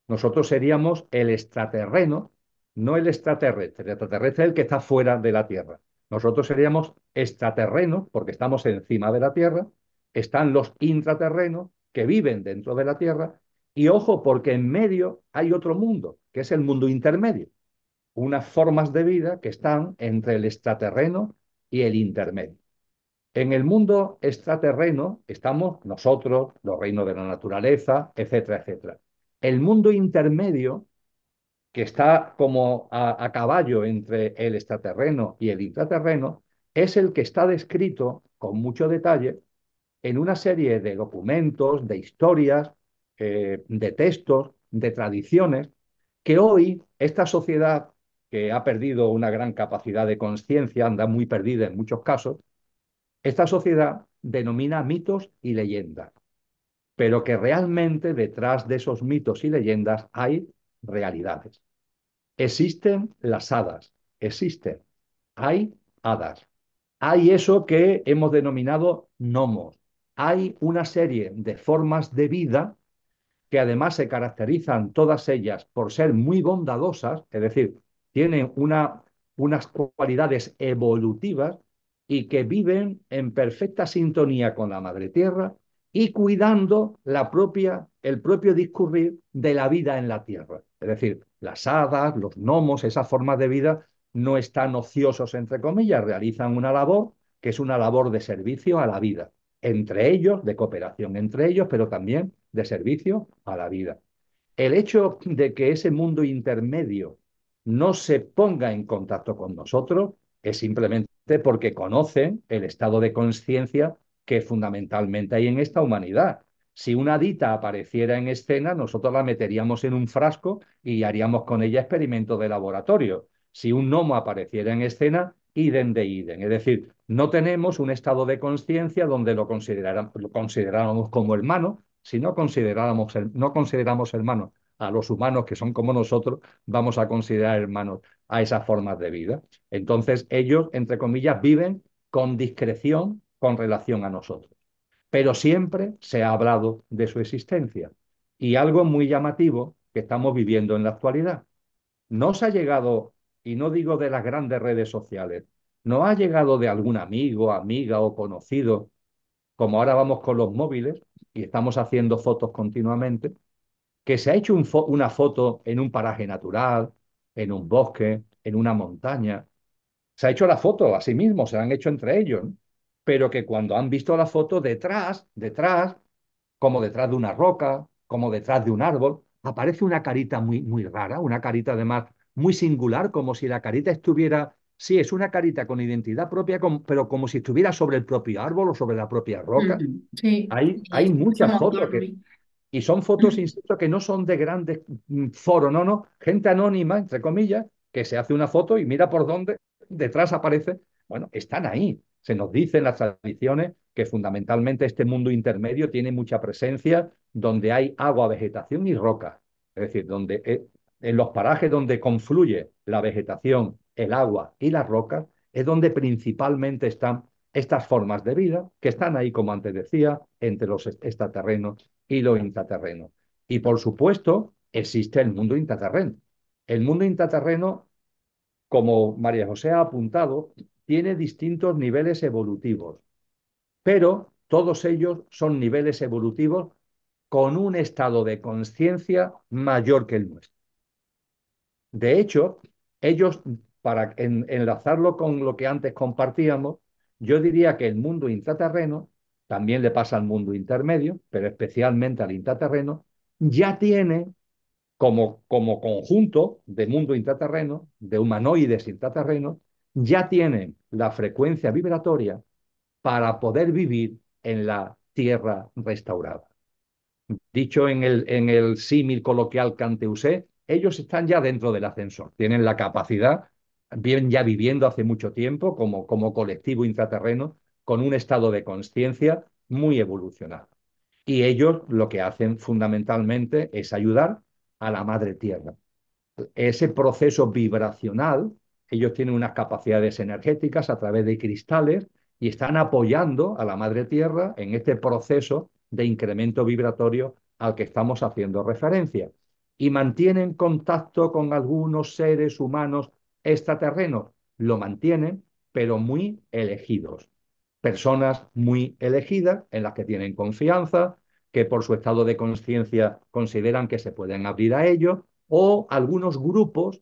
Nosotros seríamos el extraterreno, no el extraterrestre. El extraterrestre es el que está fuera de la Tierra. Nosotros seríamos extraterrenos porque estamos encima de la Tierra. Están los intraterrenos que viven dentro de la Tierra. Y ojo, porque en medio hay otro mundo, que es el mundo intermedio. Unas formas de vida que están entre el extraterreno y el intermedio. En el mundo extraterreno estamos nosotros, los reinos de la naturaleza, etcétera, etcétera. El mundo intermedio, que está como a caballo entre el extraterreno y el intraterreno, es el que está descrito con mucho detalle en una serie de documentos, de historias, de textos, de tradiciones, que hoy esta sociedad, que ha perdido una gran capacidad de conciencia, anda muy perdida en muchos casos, esta sociedad denomina mitos y leyendas, pero que realmente detrás de esos mitos y leyendas hay realidades. Existen las hadas, existen, hay hadas, hay eso que hemos denominado gnomos, hay una serie de formas de vida que además se caracterizan todas ellas por ser muy bondadosas, es decir, tienen unas cualidades evolutivas y que viven en perfecta sintonía con la Madre Tierra y cuidando el propio discurrir de la vida en la Tierra. Es decir, las hadas, los gnomos, esas formas de vida no están ociosos, entre comillas, realizan una labor que es una labor de servicio a la vida entre ellos, de cooperación entre ellos, pero también de servicio a la vida. El hecho de que ese mundo intermedio no se ponga en contacto con nosotros es simplemente porque conocen el estado de conciencia que fundamentalmente hay en esta humanidad. Si una dita apareciera en escena, nosotros la meteríamos en un frasco y haríamos con ella experimentos de laboratorio. Si un gnomo apareciera en escena, idem de idem. Es decir, no tenemos un estado de conciencia donde lo consideráramos como hermano. Si no consideramos hermanos a los humanos que son como nosotros, vamos a considerar hermanos a esas formas de vida. Entonces, ellos, entre comillas, viven con discreción con relación a nosotros. Pero siempre se ha hablado de su existencia. Y algo muy llamativo que estamos viviendo en la actualidad. No os ha llegado, y no digo de las grandes redes sociales, no ha llegado de algún amigo, amiga o conocido, como ahora vamos con los móviles y estamos haciendo fotos continuamente, que se ha hecho una foto en un paraje natural, en un bosque, en una montaña. Se ha hecho la foto a sí mismo, se la han hecho entre ellos, ¿no? Pero que cuando han visto la foto detrás, como detrás de una roca, como detrás de un árbol, aparece una carita muy, muy rara, una carita además muy singular, como si la carita estuviera, sí, es una carita con identidad propia, pero como si estuviera sobre el propio árbol o sobre la propia roca. Sí, Hay Sí, hace un muchas fotos montón, lo que, vi. y son fotos, insisto, que no son de grandes foros, no, no. Gente anónima, entre comillas, que se hace una foto y mira por dónde detrás aparece. Bueno, están ahí. Se nos dice en las tradiciones que fundamentalmente este mundo intermedio tiene mucha presencia donde hay agua, vegetación y roca. Es decir, en los parajes donde confluye la vegetación, el agua y las rocas, es donde principalmente están estas formas de vida que están ahí, como antes decía, entre los extraterrenos y los intraterrenos. Y por supuesto, existe el mundo intraterreno. El mundo intraterreno, como María José ha apuntado, tiene distintos niveles evolutivos, pero todos ellos son niveles evolutivos con un estado de conciencia mayor que el nuestro. De hecho, ellos, para enlazarlo con lo que antes compartíamos, yo diría que el mundo intraterreno, también le pasa al mundo intermedio, pero especialmente al intraterreno, ya tiene como conjunto de mundo intraterreno, de humanoides intraterrenos, ya tienen la frecuencia vibratoria para poder vivir en la Tierra restaurada. Dicho en el símil coloquial que antes usé, ellos están ya dentro del ascensor, tienen la capacidad, vienen ya viviendo hace mucho tiempo como colectivo intraterreno, con un estado de conciencia muy evolucionado. Y ellos lo que hacen fundamentalmente es ayudar a la madre tierra. Ese proceso vibracional, ellos tienen unas capacidades energéticas a través de cristales y están apoyando a la madre tierra en este proceso de incremento vibratorio al que estamos haciendo referencia. Y mantienen contacto con algunos seres humanos extraterrenos, lo mantienen, pero muy elegidos. Personas muy elegidas en las que tienen confianza, que por su estado de conciencia consideran que se pueden abrir a ellos, o algunos grupos.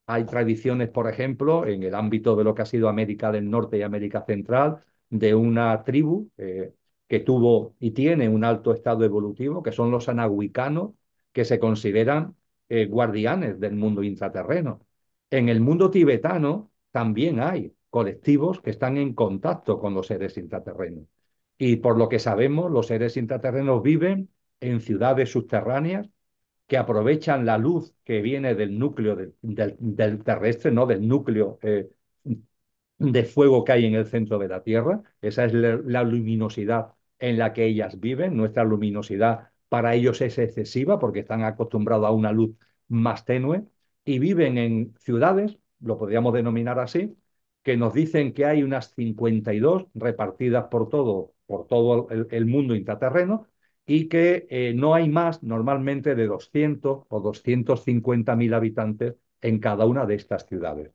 Hay tradiciones, por ejemplo, en el ámbito de lo que ha sido América del Norte y América Central, de una tribu que tuvo y tiene un alto estado evolutivo, que son los anahuicanos, que se consideran guardianes del mundo intraterreno. En el mundo tibetano también hay colectivos que están en contacto con los seres intraterrenos. Y por lo que sabemos, los seres intraterrenos viven en ciudades subterráneas que aprovechan la luz que viene del núcleo del terrestre, ¿no? Del núcleo de fuego que hay en el centro de la Tierra. Esa es la luminosidad en la que ellas viven. Nuestra luminosidad para ellos es excesiva porque están acostumbrados a una luz más tenue y viven en ciudades, lo podríamos denominar así, que nos dicen que hay unas 52 repartidas por todo el mundo intraterreno y que no hay más normalmente de 200 o 250.000 habitantes en cada una de estas ciudades.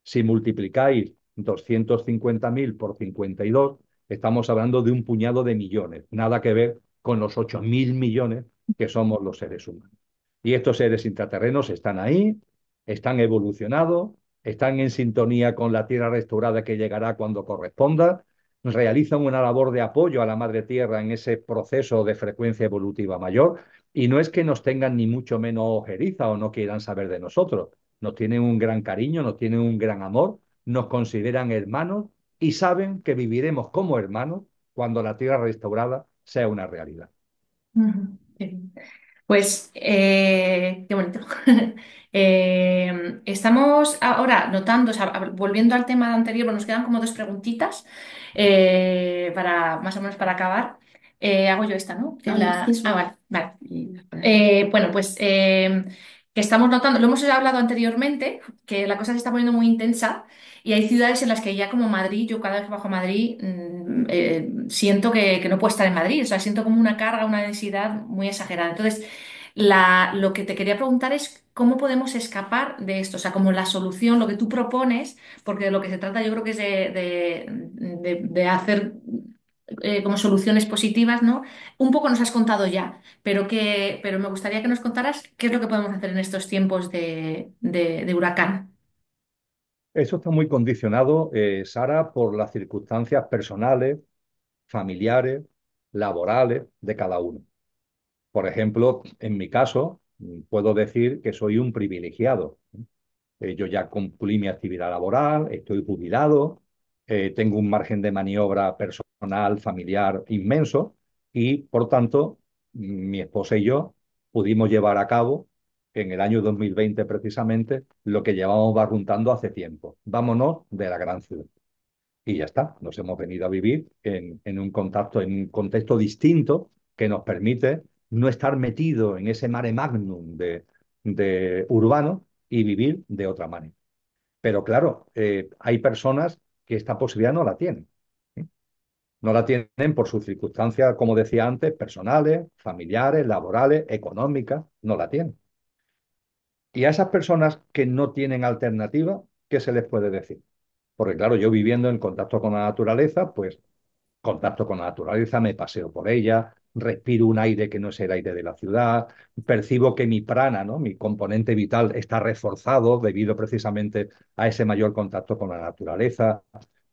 Si multiplicáis 250.000 por 52, estamos hablando de un puñado de millones, nada que ver con los 8.000 millones que somos los seres humanos. Y estos seres intraterrenos están ahí, están evolucionados, están en sintonía con la Tierra restaurada que llegará cuando corresponda, realizan una labor de apoyo a la Madre Tierra en ese proceso de frecuencia evolutiva mayor, y no es que nos tengan ni mucho menos ojeriza o no quieran saber de nosotros, nos tienen un gran cariño, nos tienen un gran amor, nos consideran hermanos y saben que viviremos como hermanos cuando la Tierra restaurada sea una realidad. Ujú, qué bien. Pues qué bonito. Estamos ahora notando, o sea, volviendo al tema anterior, bueno, nos quedan como dos preguntitas para más o menos para acabar. Hago yo esta, ¿no? No, no hacéis Vale, vale. y Bueno, pues que estamos notando, lo hemos hablado anteriormente, que la cosa se está poniendo muy intensa y hay ciudades en las que ya como Madrid, yo cada vez que bajo a Madrid siento que no puedo estar en Madrid, o sea, siento como una carga, una densidad muy exagerada. Entonces, lo que te quería preguntar es cómo podemos escapar de esto, o sea, como la solución, lo que tú propones, porque de lo que se trata yo creo que es de hacer como soluciones positivas, ¿no? Un poco nos has contado ya, pero me gustaría que nos contaras qué es lo que podemos hacer en estos tiempos de huracán. Eso está muy condicionado, Sara, por las circunstancias personales, familiares, laborales de cada uno. Por ejemplo, en mi caso, puedo decir que soy un privilegiado. Yo ya concluí mi actividad laboral, estoy jubilado, tengo un margen de maniobra personal, familiar inmenso y, por tanto, mi esposa y yo pudimos llevar a cabo en el año 2020 precisamente lo que llevamos barruntando hace tiempo. Vámonos de la gran ciudad. y ya está. Nos hemos venido a vivir en un contacto, en un contexto distinto que nos permite no estar metido en ese mare magnum de urbano y vivir de otra manera. Pero claro, hay personas que esta posibilidad no la tienen. ¿Sí? No la tienen por sus circunstancias, como decía antes, personales, familiares, laborales, económicas, no la tienen. Y a esas personas que no tienen alternativa, ¿qué se les puede decir? Porque claro, yo viviendo en contacto con la naturaleza, pues contacto con la naturaleza, me paseo por ella, respiro un aire que no es el aire de la ciudad, percibo que mi prana, ¿no? Mi componente vital está reforzado debido precisamente a ese mayor contacto con la naturaleza.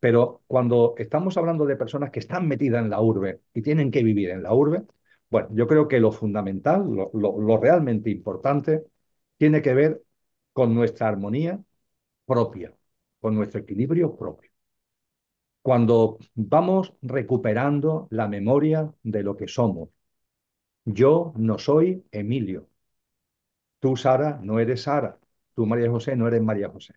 Pero cuando estamos hablando de personas que están metidas en la urbe y tienen que vivir en la urbe, bueno, yo creo que lo fundamental, lo realmente importante, tiene que ver con nuestra armonía propia, con nuestro equilibrio propio. Cuando vamos recuperando la memoria de lo que somos. Yo no soy Emilio. Tú, Sara, no eres Sara. Tú, María José, no eres María José.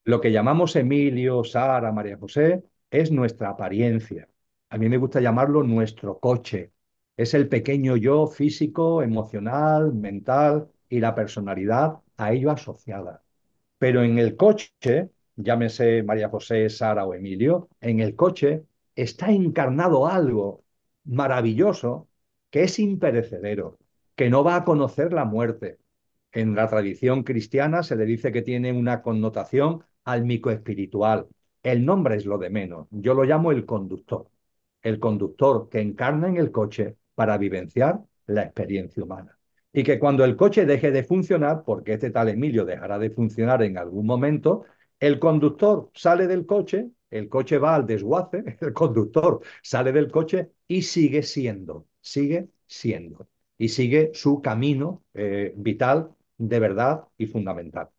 Lo que llamamos Emilio, Sara, María José es nuestra apariencia. A mí me gusta llamarlo nuestro coche. Es el pequeño yo físico, emocional, mental y la personalidad a ello asociada. Pero en el coche, llámese María José, Sara o Emilio, en el coche está encarnado algo maravilloso que es imperecedero, que no va a conocer la muerte. En la tradición cristiana se le dice que tiene una connotación almico-espiritual. El nombre es lo de menos. Yo lo llamo el conductor que encarna en el coche para vivenciar la experiencia humana. Y que cuando el coche deje de funcionar, porque este tal Emilio dejará de funcionar en algún momento, el conductor sale del coche, el coche va al desguace, el conductor sale del coche y sigue siendo, y sigue su camino vital de verdad y fundamental.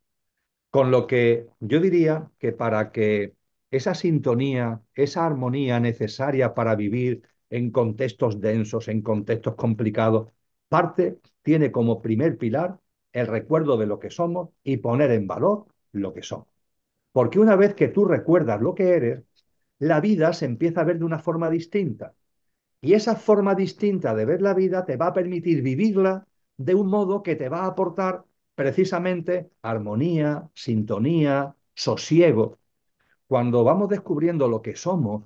Con lo que yo diría que para que esa sintonía, esa armonía necesaria para vivir en contextos densos, en contextos complicados, tiene como primer pilar el recuerdo de lo que somos y poner en valor lo que somos. Porque una vez que tú recuerdas lo que eres, la vida se empieza a ver de una forma distinta. Y esa forma distinta de ver la vida te va a permitir vivirla de un modo que te va a aportar precisamente armonía, sintonía, sosiego. Cuando vamos descubriendo lo que somos,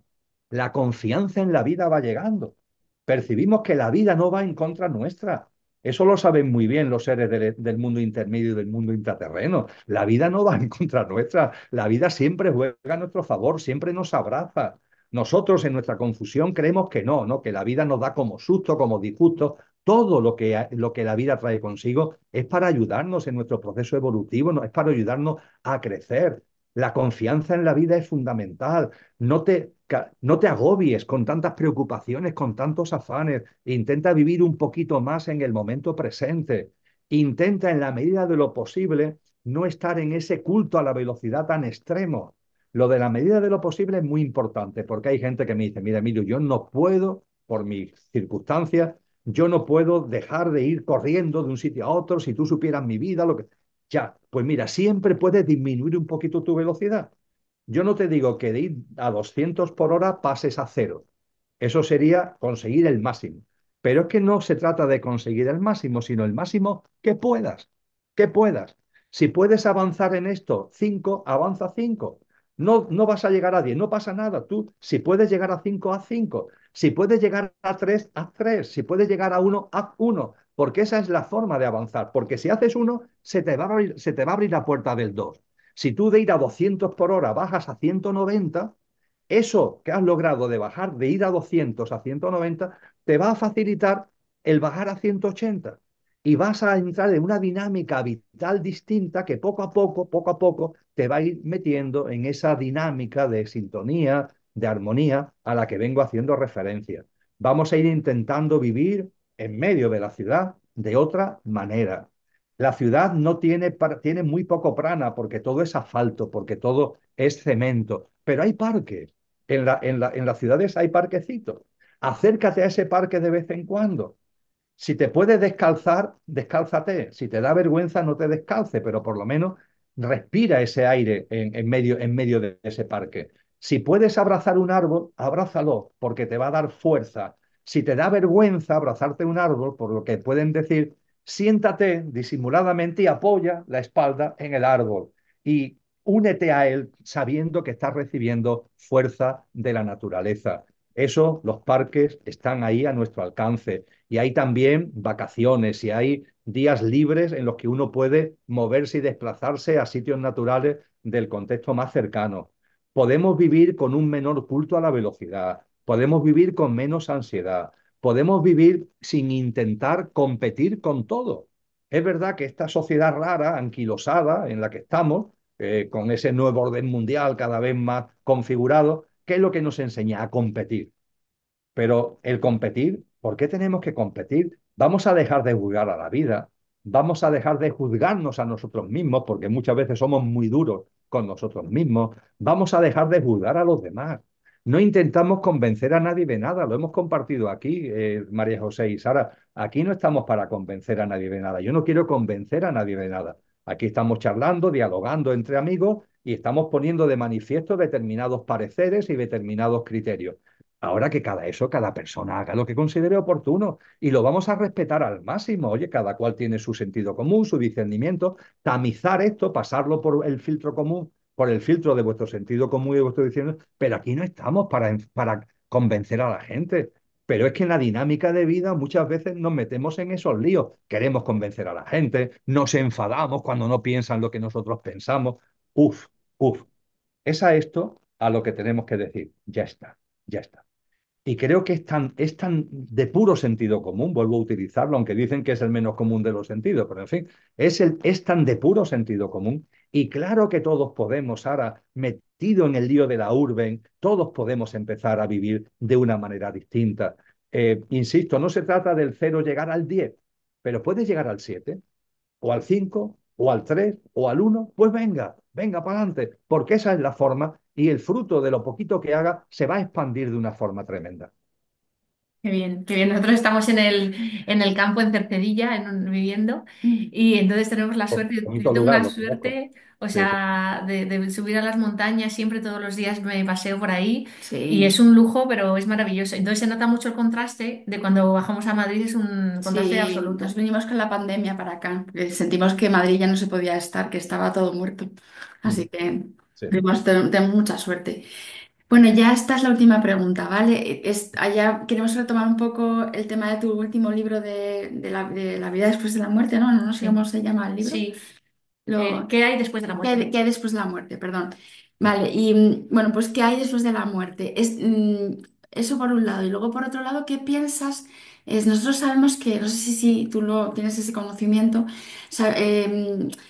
la confianza en la vida va llegando. Percibimos que la vida no va en contra nuestra. Eso lo saben muy bien los seres del mundo intermedio y del mundo intraterreno. La vida no va en contra nuestra. La vida siempre juega a nuestro favor, siempre nos abraza. Nosotros en nuestra confusión creemos que no, ¿no? Que la vida nos da como susto, como disgusto. Todo lo que la vida trae consigo es para ayudarnos en nuestro proceso evolutivo, no, es para ayudarnos a crecer. La confianza en la vida es fundamental. No te agobies con tantas preocupaciones, con tantos afanes. Intenta vivir un poquito más en el momento presente. Intenta, en la medida de lo posible, no estar en ese culto a la velocidad tan extremo. Lo de la medida de lo posible es muy importante porque hay gente que me dice, mira, Emilio, yo no puedo, por mis circunstancias, yo no puedo dejar de ir corriendo de un sitio a otro. Si tú supieras mi vida, lo que... Ya, pues mira, siempre puedes disminuir un poquito tu velocidad. Yo no te digo que de ir a 200 por hora pases a cero. Eso sería conseguir el máximo. Pero es que no se trata de conseguir el máximo, sino el máximo que puedas. Que puedas. Si puedes avanzar en esto 5, avanza 5. No, no vas a llegar a 10, no pasa nada. Tú, si puedes llegar a 5, haz 5. Si puedes llegar a 3, haz 3. Si puedes llegar a 1, haz 1. Porque esa es la forma de avanzar. Porque si haces 1, se te va a abrir la puerta del 2. Si tú de ir a 200 por hora bajas a 190, eso que has logrado de bajar, de ir a 200 a 190, te va a facilitar el bajar a 180. Y vas a entrar en una dinámica vital distinta que poco a poco, te va a ir metiendo en esa dinámica de sintonía, de armonía a la que vengo haciendo referencia. Vamos a ir intentando vivir en medio de la ciudad de otra manera. La ciudad no tiene muy poco prana porque todo es asfalto, porque todo es cemento, pero hay parques. En las ciudades hay parquecitos. Acércate a ese parque de vez en cuando. Si te puedes descalzar, descálzate. Si te da vergüenza, no te descalce, pero por lo menos respira ese aire en medio de ese parque. Si puedes abrazar un árbol, abrázalo, porque te va a dar fuerza. Si te da vergüenza abrazarte un árbol, por lo que pueden decir, siéntate disimuladamente y apoya la espalda en el árbol. Y únete a él sabiendo que estás recibiendo fuerza de la naturaleza. Eso, los parques están ahí a nuestro alcance. Y hay también vacaciones y hay días libres en los que uno puede moverse y desplazarse a sitios naturales del contexto más cercano. Podemos vivir con un menor culto a la velocidad, podemos vivir con menos ansiedad, podemos vivir sin intentar competir con todo. Es verdad que esta sociedad rara, anquilosada en la que estamos, con ese nuevo orden mundial cada vez más configurado, ¿qué es lo que nos enseña? A competir. Pero el competir, ¿por qué tenemos que competir? Vamos a dejar de juzgar a la vida, vamos a dejar de juzgarnos a nosotros mismos, porque muchas veces somos muy duros con nosotros mismos, vamos a dejar de juzgar a los demás. No intentamos convencer a nadie de nada, lo hemos compartido aquí, María José y Sara. Aquí no estamos para convencer a nadie de nada. Yo no quiero convencer a nadie de nada. Aquí estamos charlando, dialogando entre amigos y estamos poniendo de manifiesto determinados pareceres y determinados criterios. Ahora que cada persona haga lo que considere oportuno y lo vamos a respetar al máximo. Oye, cada cual tiene su sentido común, su discernimiento. Tamizar esto, pasarlo por el filtro común, por el filtro de vuestro sentido común y de vuestro discernimiento. Pero aquí no estamos para convencer a la gente. Pero es que en la dinámica de vida muchas veces nos metemos en esos líos. Queremos convencer a la gente, nos enfadamos cuando no piensan lo que nosotros pensamos. Uf, uf. Es a esto a lo que tenemos que decir. Ya está, ya está. Y creo que es tan de puro sentido común, vuelvo a utilizarlo, aunque dicen que es el menos común de los sentidos, pero en fin, es tan de puro sentido común. Y claro que todos podemos, ahora metido en el lío de la urbe, todos podemos empezar a vivir de una manera distinta. Insisto, no se trata del cero llegar al 10, pero puedes llegar al 7 o al 5 o al 3 o al uno, pues venga, venga para adelante, porque esa es la forma y el fruto de lo poquito que haga se va a expandir de una forma tremenda. Qué bien, qué bien. Nosotros estamos en el campo en Cercedilla, viviendo, y entonces tenemos la suerte, yo Bonito tengo lugar, una lo conozco. suerte, o Sí, sí, sea, de subir a las montañas, siempre todos los días me paseo por ahí y Sí, es un lujo, pero es maravilloso. Entonces se nota mucho el contraste de cuando bajamos a Madrid, es un contraste sí, nos absoluto. venimos con la pandemia para acá. Sentimos que Madrid ya no se podía estar, que estaba todo muerto. Así ujú, que sí, tenemos mucha suerte. Bueno, ya esta es la última pregunta, ¿vale? Allá queremos retomar un poco el tema de tu último libro de la vida después de la muerte, ¿no? No sé cómo Sí, se llama el libro. sí. Lo, ¿Qué hay después de la muerte? qué hay después de la muerte? Perdón. ujú, Vale, y bueno, pues ¿qué hay después de la muerte? Eso por un lado. Y luego por otro lado, ¿qué piensas? Nosotros sabemos que, no sé si tú lo tienes ese conocimiento,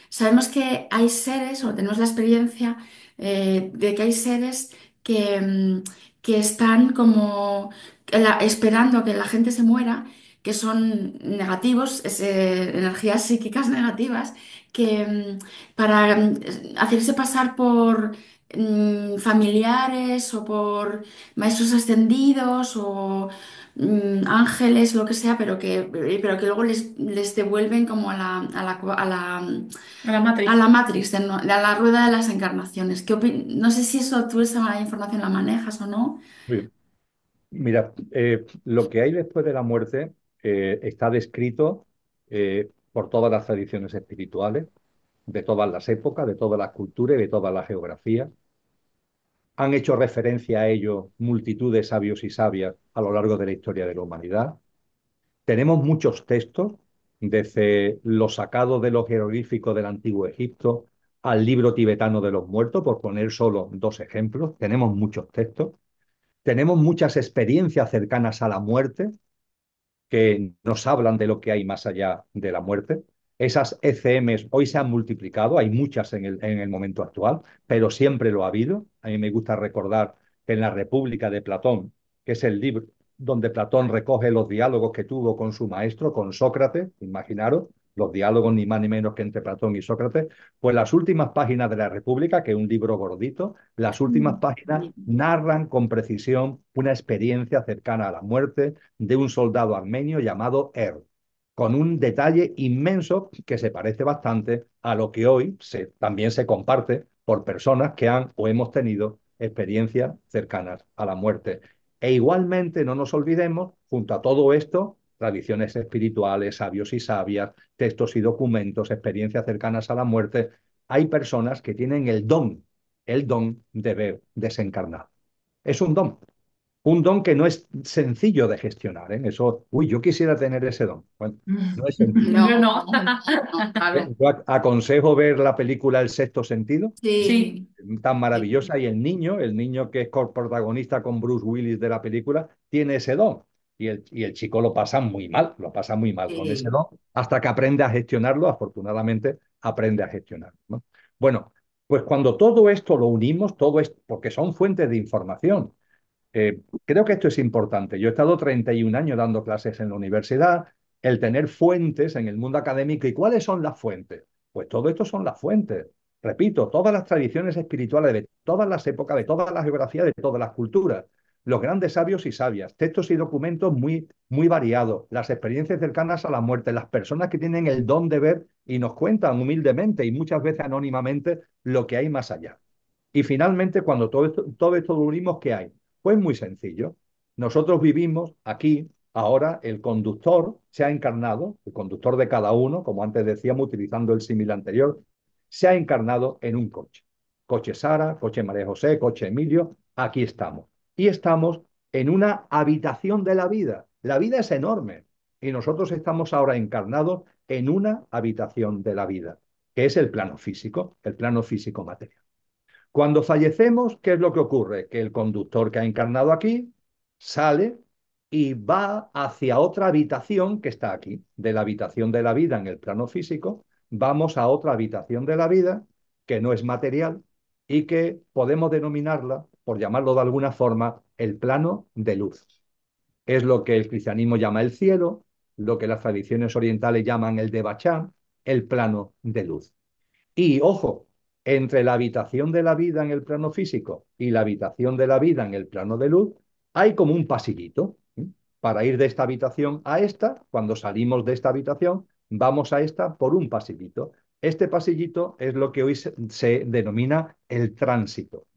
sabemos que hay seres, o tenemos la experiencia de que hay seres que, que están como esperando a que la gente se muera, que son negativos, energías psíquicas negativas que para hacerse pasar por familiares o por maestros ascendidos o ángeles, lo que sea, pero que luego les devuelven como A la a Matrix. la Matrix, de la rueda de las encarnaciones. No sé si tú esa información la manejas o no. muy bien. Mira, lo que hay después de la muerte está descrito por todas las tradiciones espirituales, de todas las épocas, de todas las culturas y de toda la geografía. Han hecho referencia a ello multitud de sabios y sabias a lo largo de la historia de la humanidad. Tenemos muchos textos, desde los sacados de los jeroglíficos del antiguo Egipto al libro tibetano de los muertos, por poner solo dos ejemplos. Tenemos muchos textos. Tenemos muchas experiencias cercanas a la muerte que nos hablan de lo que hay más allá de la muerte. Esas ECMs hoy se han multiplicado, hay muchas en el momento actual, pero siempre lo ha habido. A mí me gusta recordar que en la República de Platón, que es el libro donde Platón recoge los diálogos que tuvo con su maestro, con Sócrates, imaginaros, los diálogos ni más ni menos que entre Platón y Sócrates, pues las últimas páginas de la República, que es un libro gordito, las últimas páginas narran con precisión una experiencia cercana a la muerte de un soldado armenio llamado con un detalle inmenso que se parece bastante a lo que hoy también se comparte por personas que han o hemos tenido experiencias cercanas a la muerte. E igualmente no nos olvidemos, junto a todo esto, tradiciones espirituales, sabios y sabias, textos y documentos, experiencias cercanas a la muerte, hay personas que tienen el don de ver desencarnar. Es un don que no es sencillo de gestionar, ¿eh? Eso, uy, yo quisiera tener ese don. Bueno, no es sencillo. Yo No, no. no, claro. Yo aconsejo ver la película El sexto sentido, Sí. Sí, tan sí, maravillosa, y el niño que es protagonista con Bruce Willis de la película, tiene ese don. Y el chico lo pasa muy mal con ese sí. don, hasta que aprende a gestionarlo, afortunadamente aprende a gestionarlo, ¿no? Bueno, pues cuando todo esto lo unimos, todo esto, porque son fuentes de información. Creo que esto es importante. Yo he estado 31 años dando clases en la universidad, el tener fuentes en el mundo académico. ¿Y cuáles son las fuentes? Pues todo esto son las fuentes. Repito, todas las tradiciones espirituales de todas las épocas, de todas las geografías, de todas las culturas, los grandes sabios y sabias, textos y documentos muy, muy variados, las experiencias cercanas a la muerte, las personas que tienen el don de ver y nos cuentan humildemente y muchas veces anónimamente lo que hay más allá. Y finalmente, cuando todo esto lo unimos, ¿qué hay? Pues muy sencillo. Nosotros vivimos aquí, ahora el conductor se ha encarnado, el conductor de cada uno, como antes decíamos, utilizando el símil anterior, se ha encarnado en un coche. Coche Sara, coche María José, coche Emilio, aquí estamos. Y estamos en una habitación de la vida. La vida es enorme y nosotros estamos ahora encarnados en una habitación de la vida, que es el plano físico material. Cuando fallecemos, ¿qué es lo que ocurre? Que el conductor que ha encarnado aquí sale y va hacia otra habitación que está aquí. De la habitación de la vida en el plano físico, vamos a otra habitación de la vida que no es material y que podemos denominarla, por llamarlo de alguna forma, el plano de luz. Es lo que el cristianismo llama el cielo, lo que las tradiciones orientales llaman el Devachan, el plano de luz. Y ojo, entre la habitación de la vida en el plano físico y la habitación de la vida en el plano de luz, hay como un pasillito. ¿Sí? Para ir de esta habitación a esta, cuando salimos de esta habitación, vamos a esta por un pasillito. Este pasillito es lo que hoy se denomina el tránsito.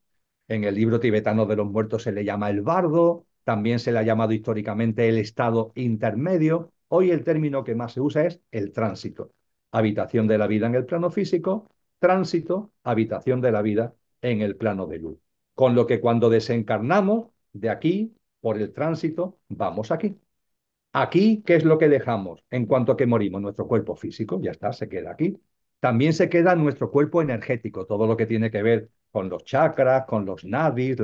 En el libro tibetano de los muertos se le llama el bardo, también se le ha llamado históricamente el estado intermedio. Hoy el término que más se usa es el tránsito. Habitación de la vida en el plano físico, tránsito, habitación de la vida en el plano de luz. Con lo que cuando desencarnamos de aquí, por el tránsito, vamos aquí. Aquí, ¿qué es lo que dejamos en cuanto a que morimos? Nuestro cuerpo físico, ya está, se queda aquí. También se queda nuestro cuerpo energético, todo lo que tiene que ver con los chakras, con los nadis,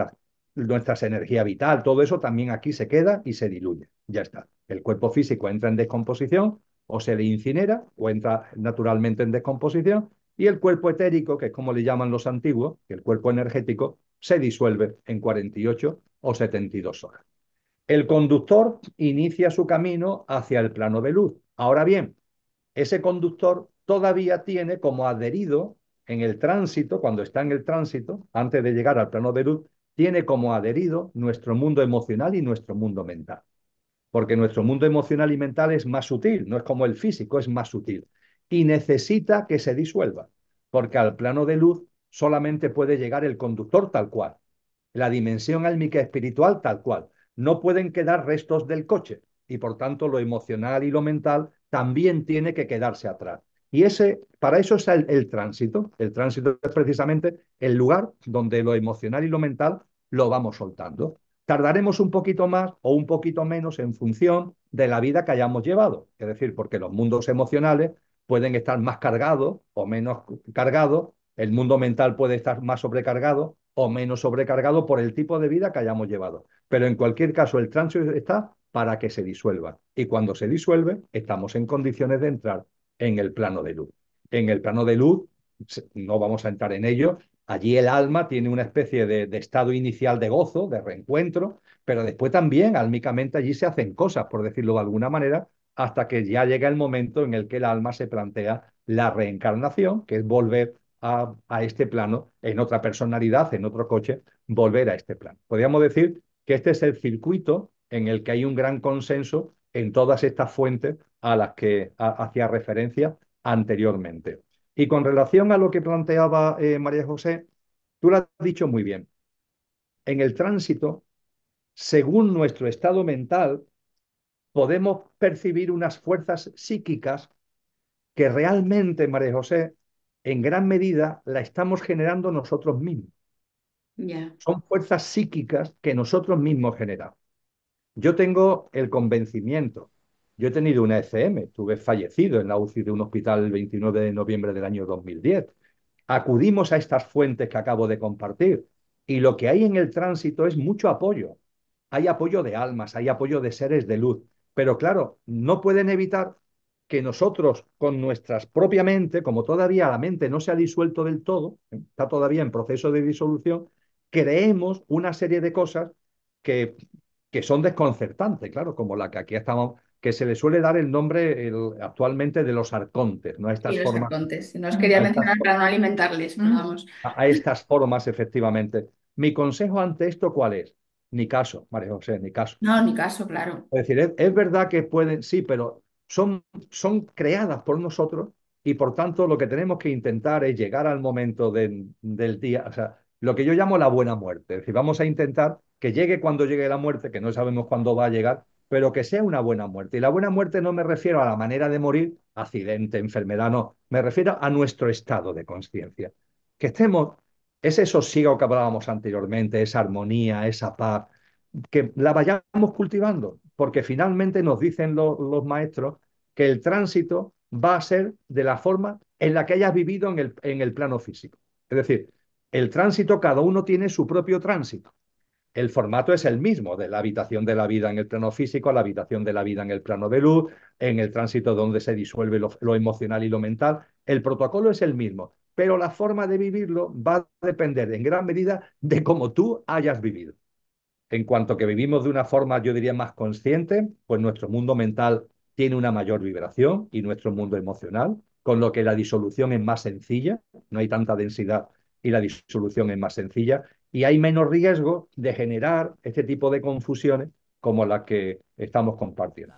nuestra energía vital, todo eso también aquí se queda y se diluye. Ya está. El cuerpo físico entra en descomposición o se le incinera o entra naturalmente en descomposición y el cuerpo etérico, que es como le llaman los antiguos, que el cuerpo energético, se disuelve en 48 o 72 horas. El conductor inicia su camino hacia el plano de luz. Ahora bien, ese conductor todavía tiene como adherido en el tránsito, cuando está en el tránsito, antes de llegar al plano de luz, tiene como adherido nuestro mundo emocional y nuestro mundo mental. Porque nuestro mundo emocional y mental es más sutil, no es como el físico, es más sutil. Y necesita que se disuelva, porque al plano de luz solamente puede llegar el conductor tal cual, la dimensión álmica espiritual tal cual. No pueden quedar restos del coche y por tanto lo emocional y lo mental también tiene que quedarse atrás. Y para eso es el tránsito. El tránsito es precisamente el lugar donde lo emocional y lo mental lo vamos soltando. Tardaremos un poquito más o un poquito menos en función de la vida que hayamos llevado. Es decir, porque los mundos emocionales pueden estar más cargados o menos cargados, el mundo mental puede estar más sobrecargado o menos sobrecargado por el tipo de vida que hayamos llevado. Pero en cualquier caso, el tránsito está para que se disuelva. Y cuando se disuelve, estamos en condiciones de entrar en el plano de luz. En el plano de luz, no vamos a entrar en ello, allí el alma tiene una especie de estado inicial de gozo, de reencuentro, pero después también, álmicamente, allí se hacen cosas, por decirlo de alguna manera, hasta que ya llega el momento en el que el alma se plantea la reencarnación, que es volver a este plano, en otra personalidad, en otro coche, volver a este plano. Podríamos decir que este es el circuito en el que hay un gran consenso en todas estas fuentes a las que hacía referencia anteriormente. Y con relación a lo que planteaba María José, tú lo has dicho muy bien. en el tránsito, según nuestro estado mental, podemos percibir unas fuerzas psíquicas que realmente, María José, en gran medida la estamos generando nosotros mismos. Ya. Son fuerzas psíquicas que nosotros mismos generamos. Yo tengo el convencimiento. Yo he tenido una ECM, estuve fallecido en la UCI de un hospital el 29 de noviembre del año 2010. Acudimos a estas fuentes que acabo de compartir y lo que hay en el tránsito es mucho apoyo. Hay apoyo de almas, hay apoyo de seres de luz, pero claro, no pueden evitar que nosotros con nuestras propia mente, como todavía la mente no se ha disuelto del todo, está todavía en proceso de disolución, creemos una serie de cosas que, que son desconcertantes, claro, como la que aquí estamos, que se le suele dar el nombre actualmente de los arcontes, ¿no? A Sí, estas los formas, arcontes. No os Mm. quería a estas mencionar para no alimentarles, pero vamos. a estas formas, efectivamente. Mi consejo ante esto, ¿cuál es? Ni caso, María José, ni caso. No, ni caso, claro. Es decir, es verdad que pueden, sí, pero son creadas por nosotros y por tanto lo que tenemos que intentar es llegar al momento del día, o sea, lo que yo llamo la buena muerte. Es decir, vamos a intentar que llegue cuando llegue la muerte, que no sabemos cuándo va a llegar, pero que sea una buena muerte. Y la buena muerte no me refiero a la manera de morir, accidente, enfermedad, no, me refiero a nuestro estado de conciencia. Que estemos, ese sosiego que hablábamos anteriormente, esa armonía, esa paz, que la vayamos cultivando, porque finalmente nos dicen los maestros que el tránsito va a ser de la forma en la que hayas vivido en el plano físico. Es decir, el tránsito, cada uno tiene su propio tránsito. El formato es el mismo, de la habitación de la vida en el plano físico a la habitación de la vida en el plano de luz, en el tránsito donde se disuelve lo emocional y lo mental. El protocolo es el mismo, pero la forma de vivirlo va a depender en gran medida de cómo tú hayas vivido. En cuanto que vivimos de una forma, yo diría, más consciente, pues nuestro mundo mental tiene una mayor vibración y nuestro mundo emocional, con lo que la disolución es más sencilla, no hay tanta densidad y la disolución es más sencilla y hay menos riesgo de generar este tipo de confusiones como la que estamos compartiendo.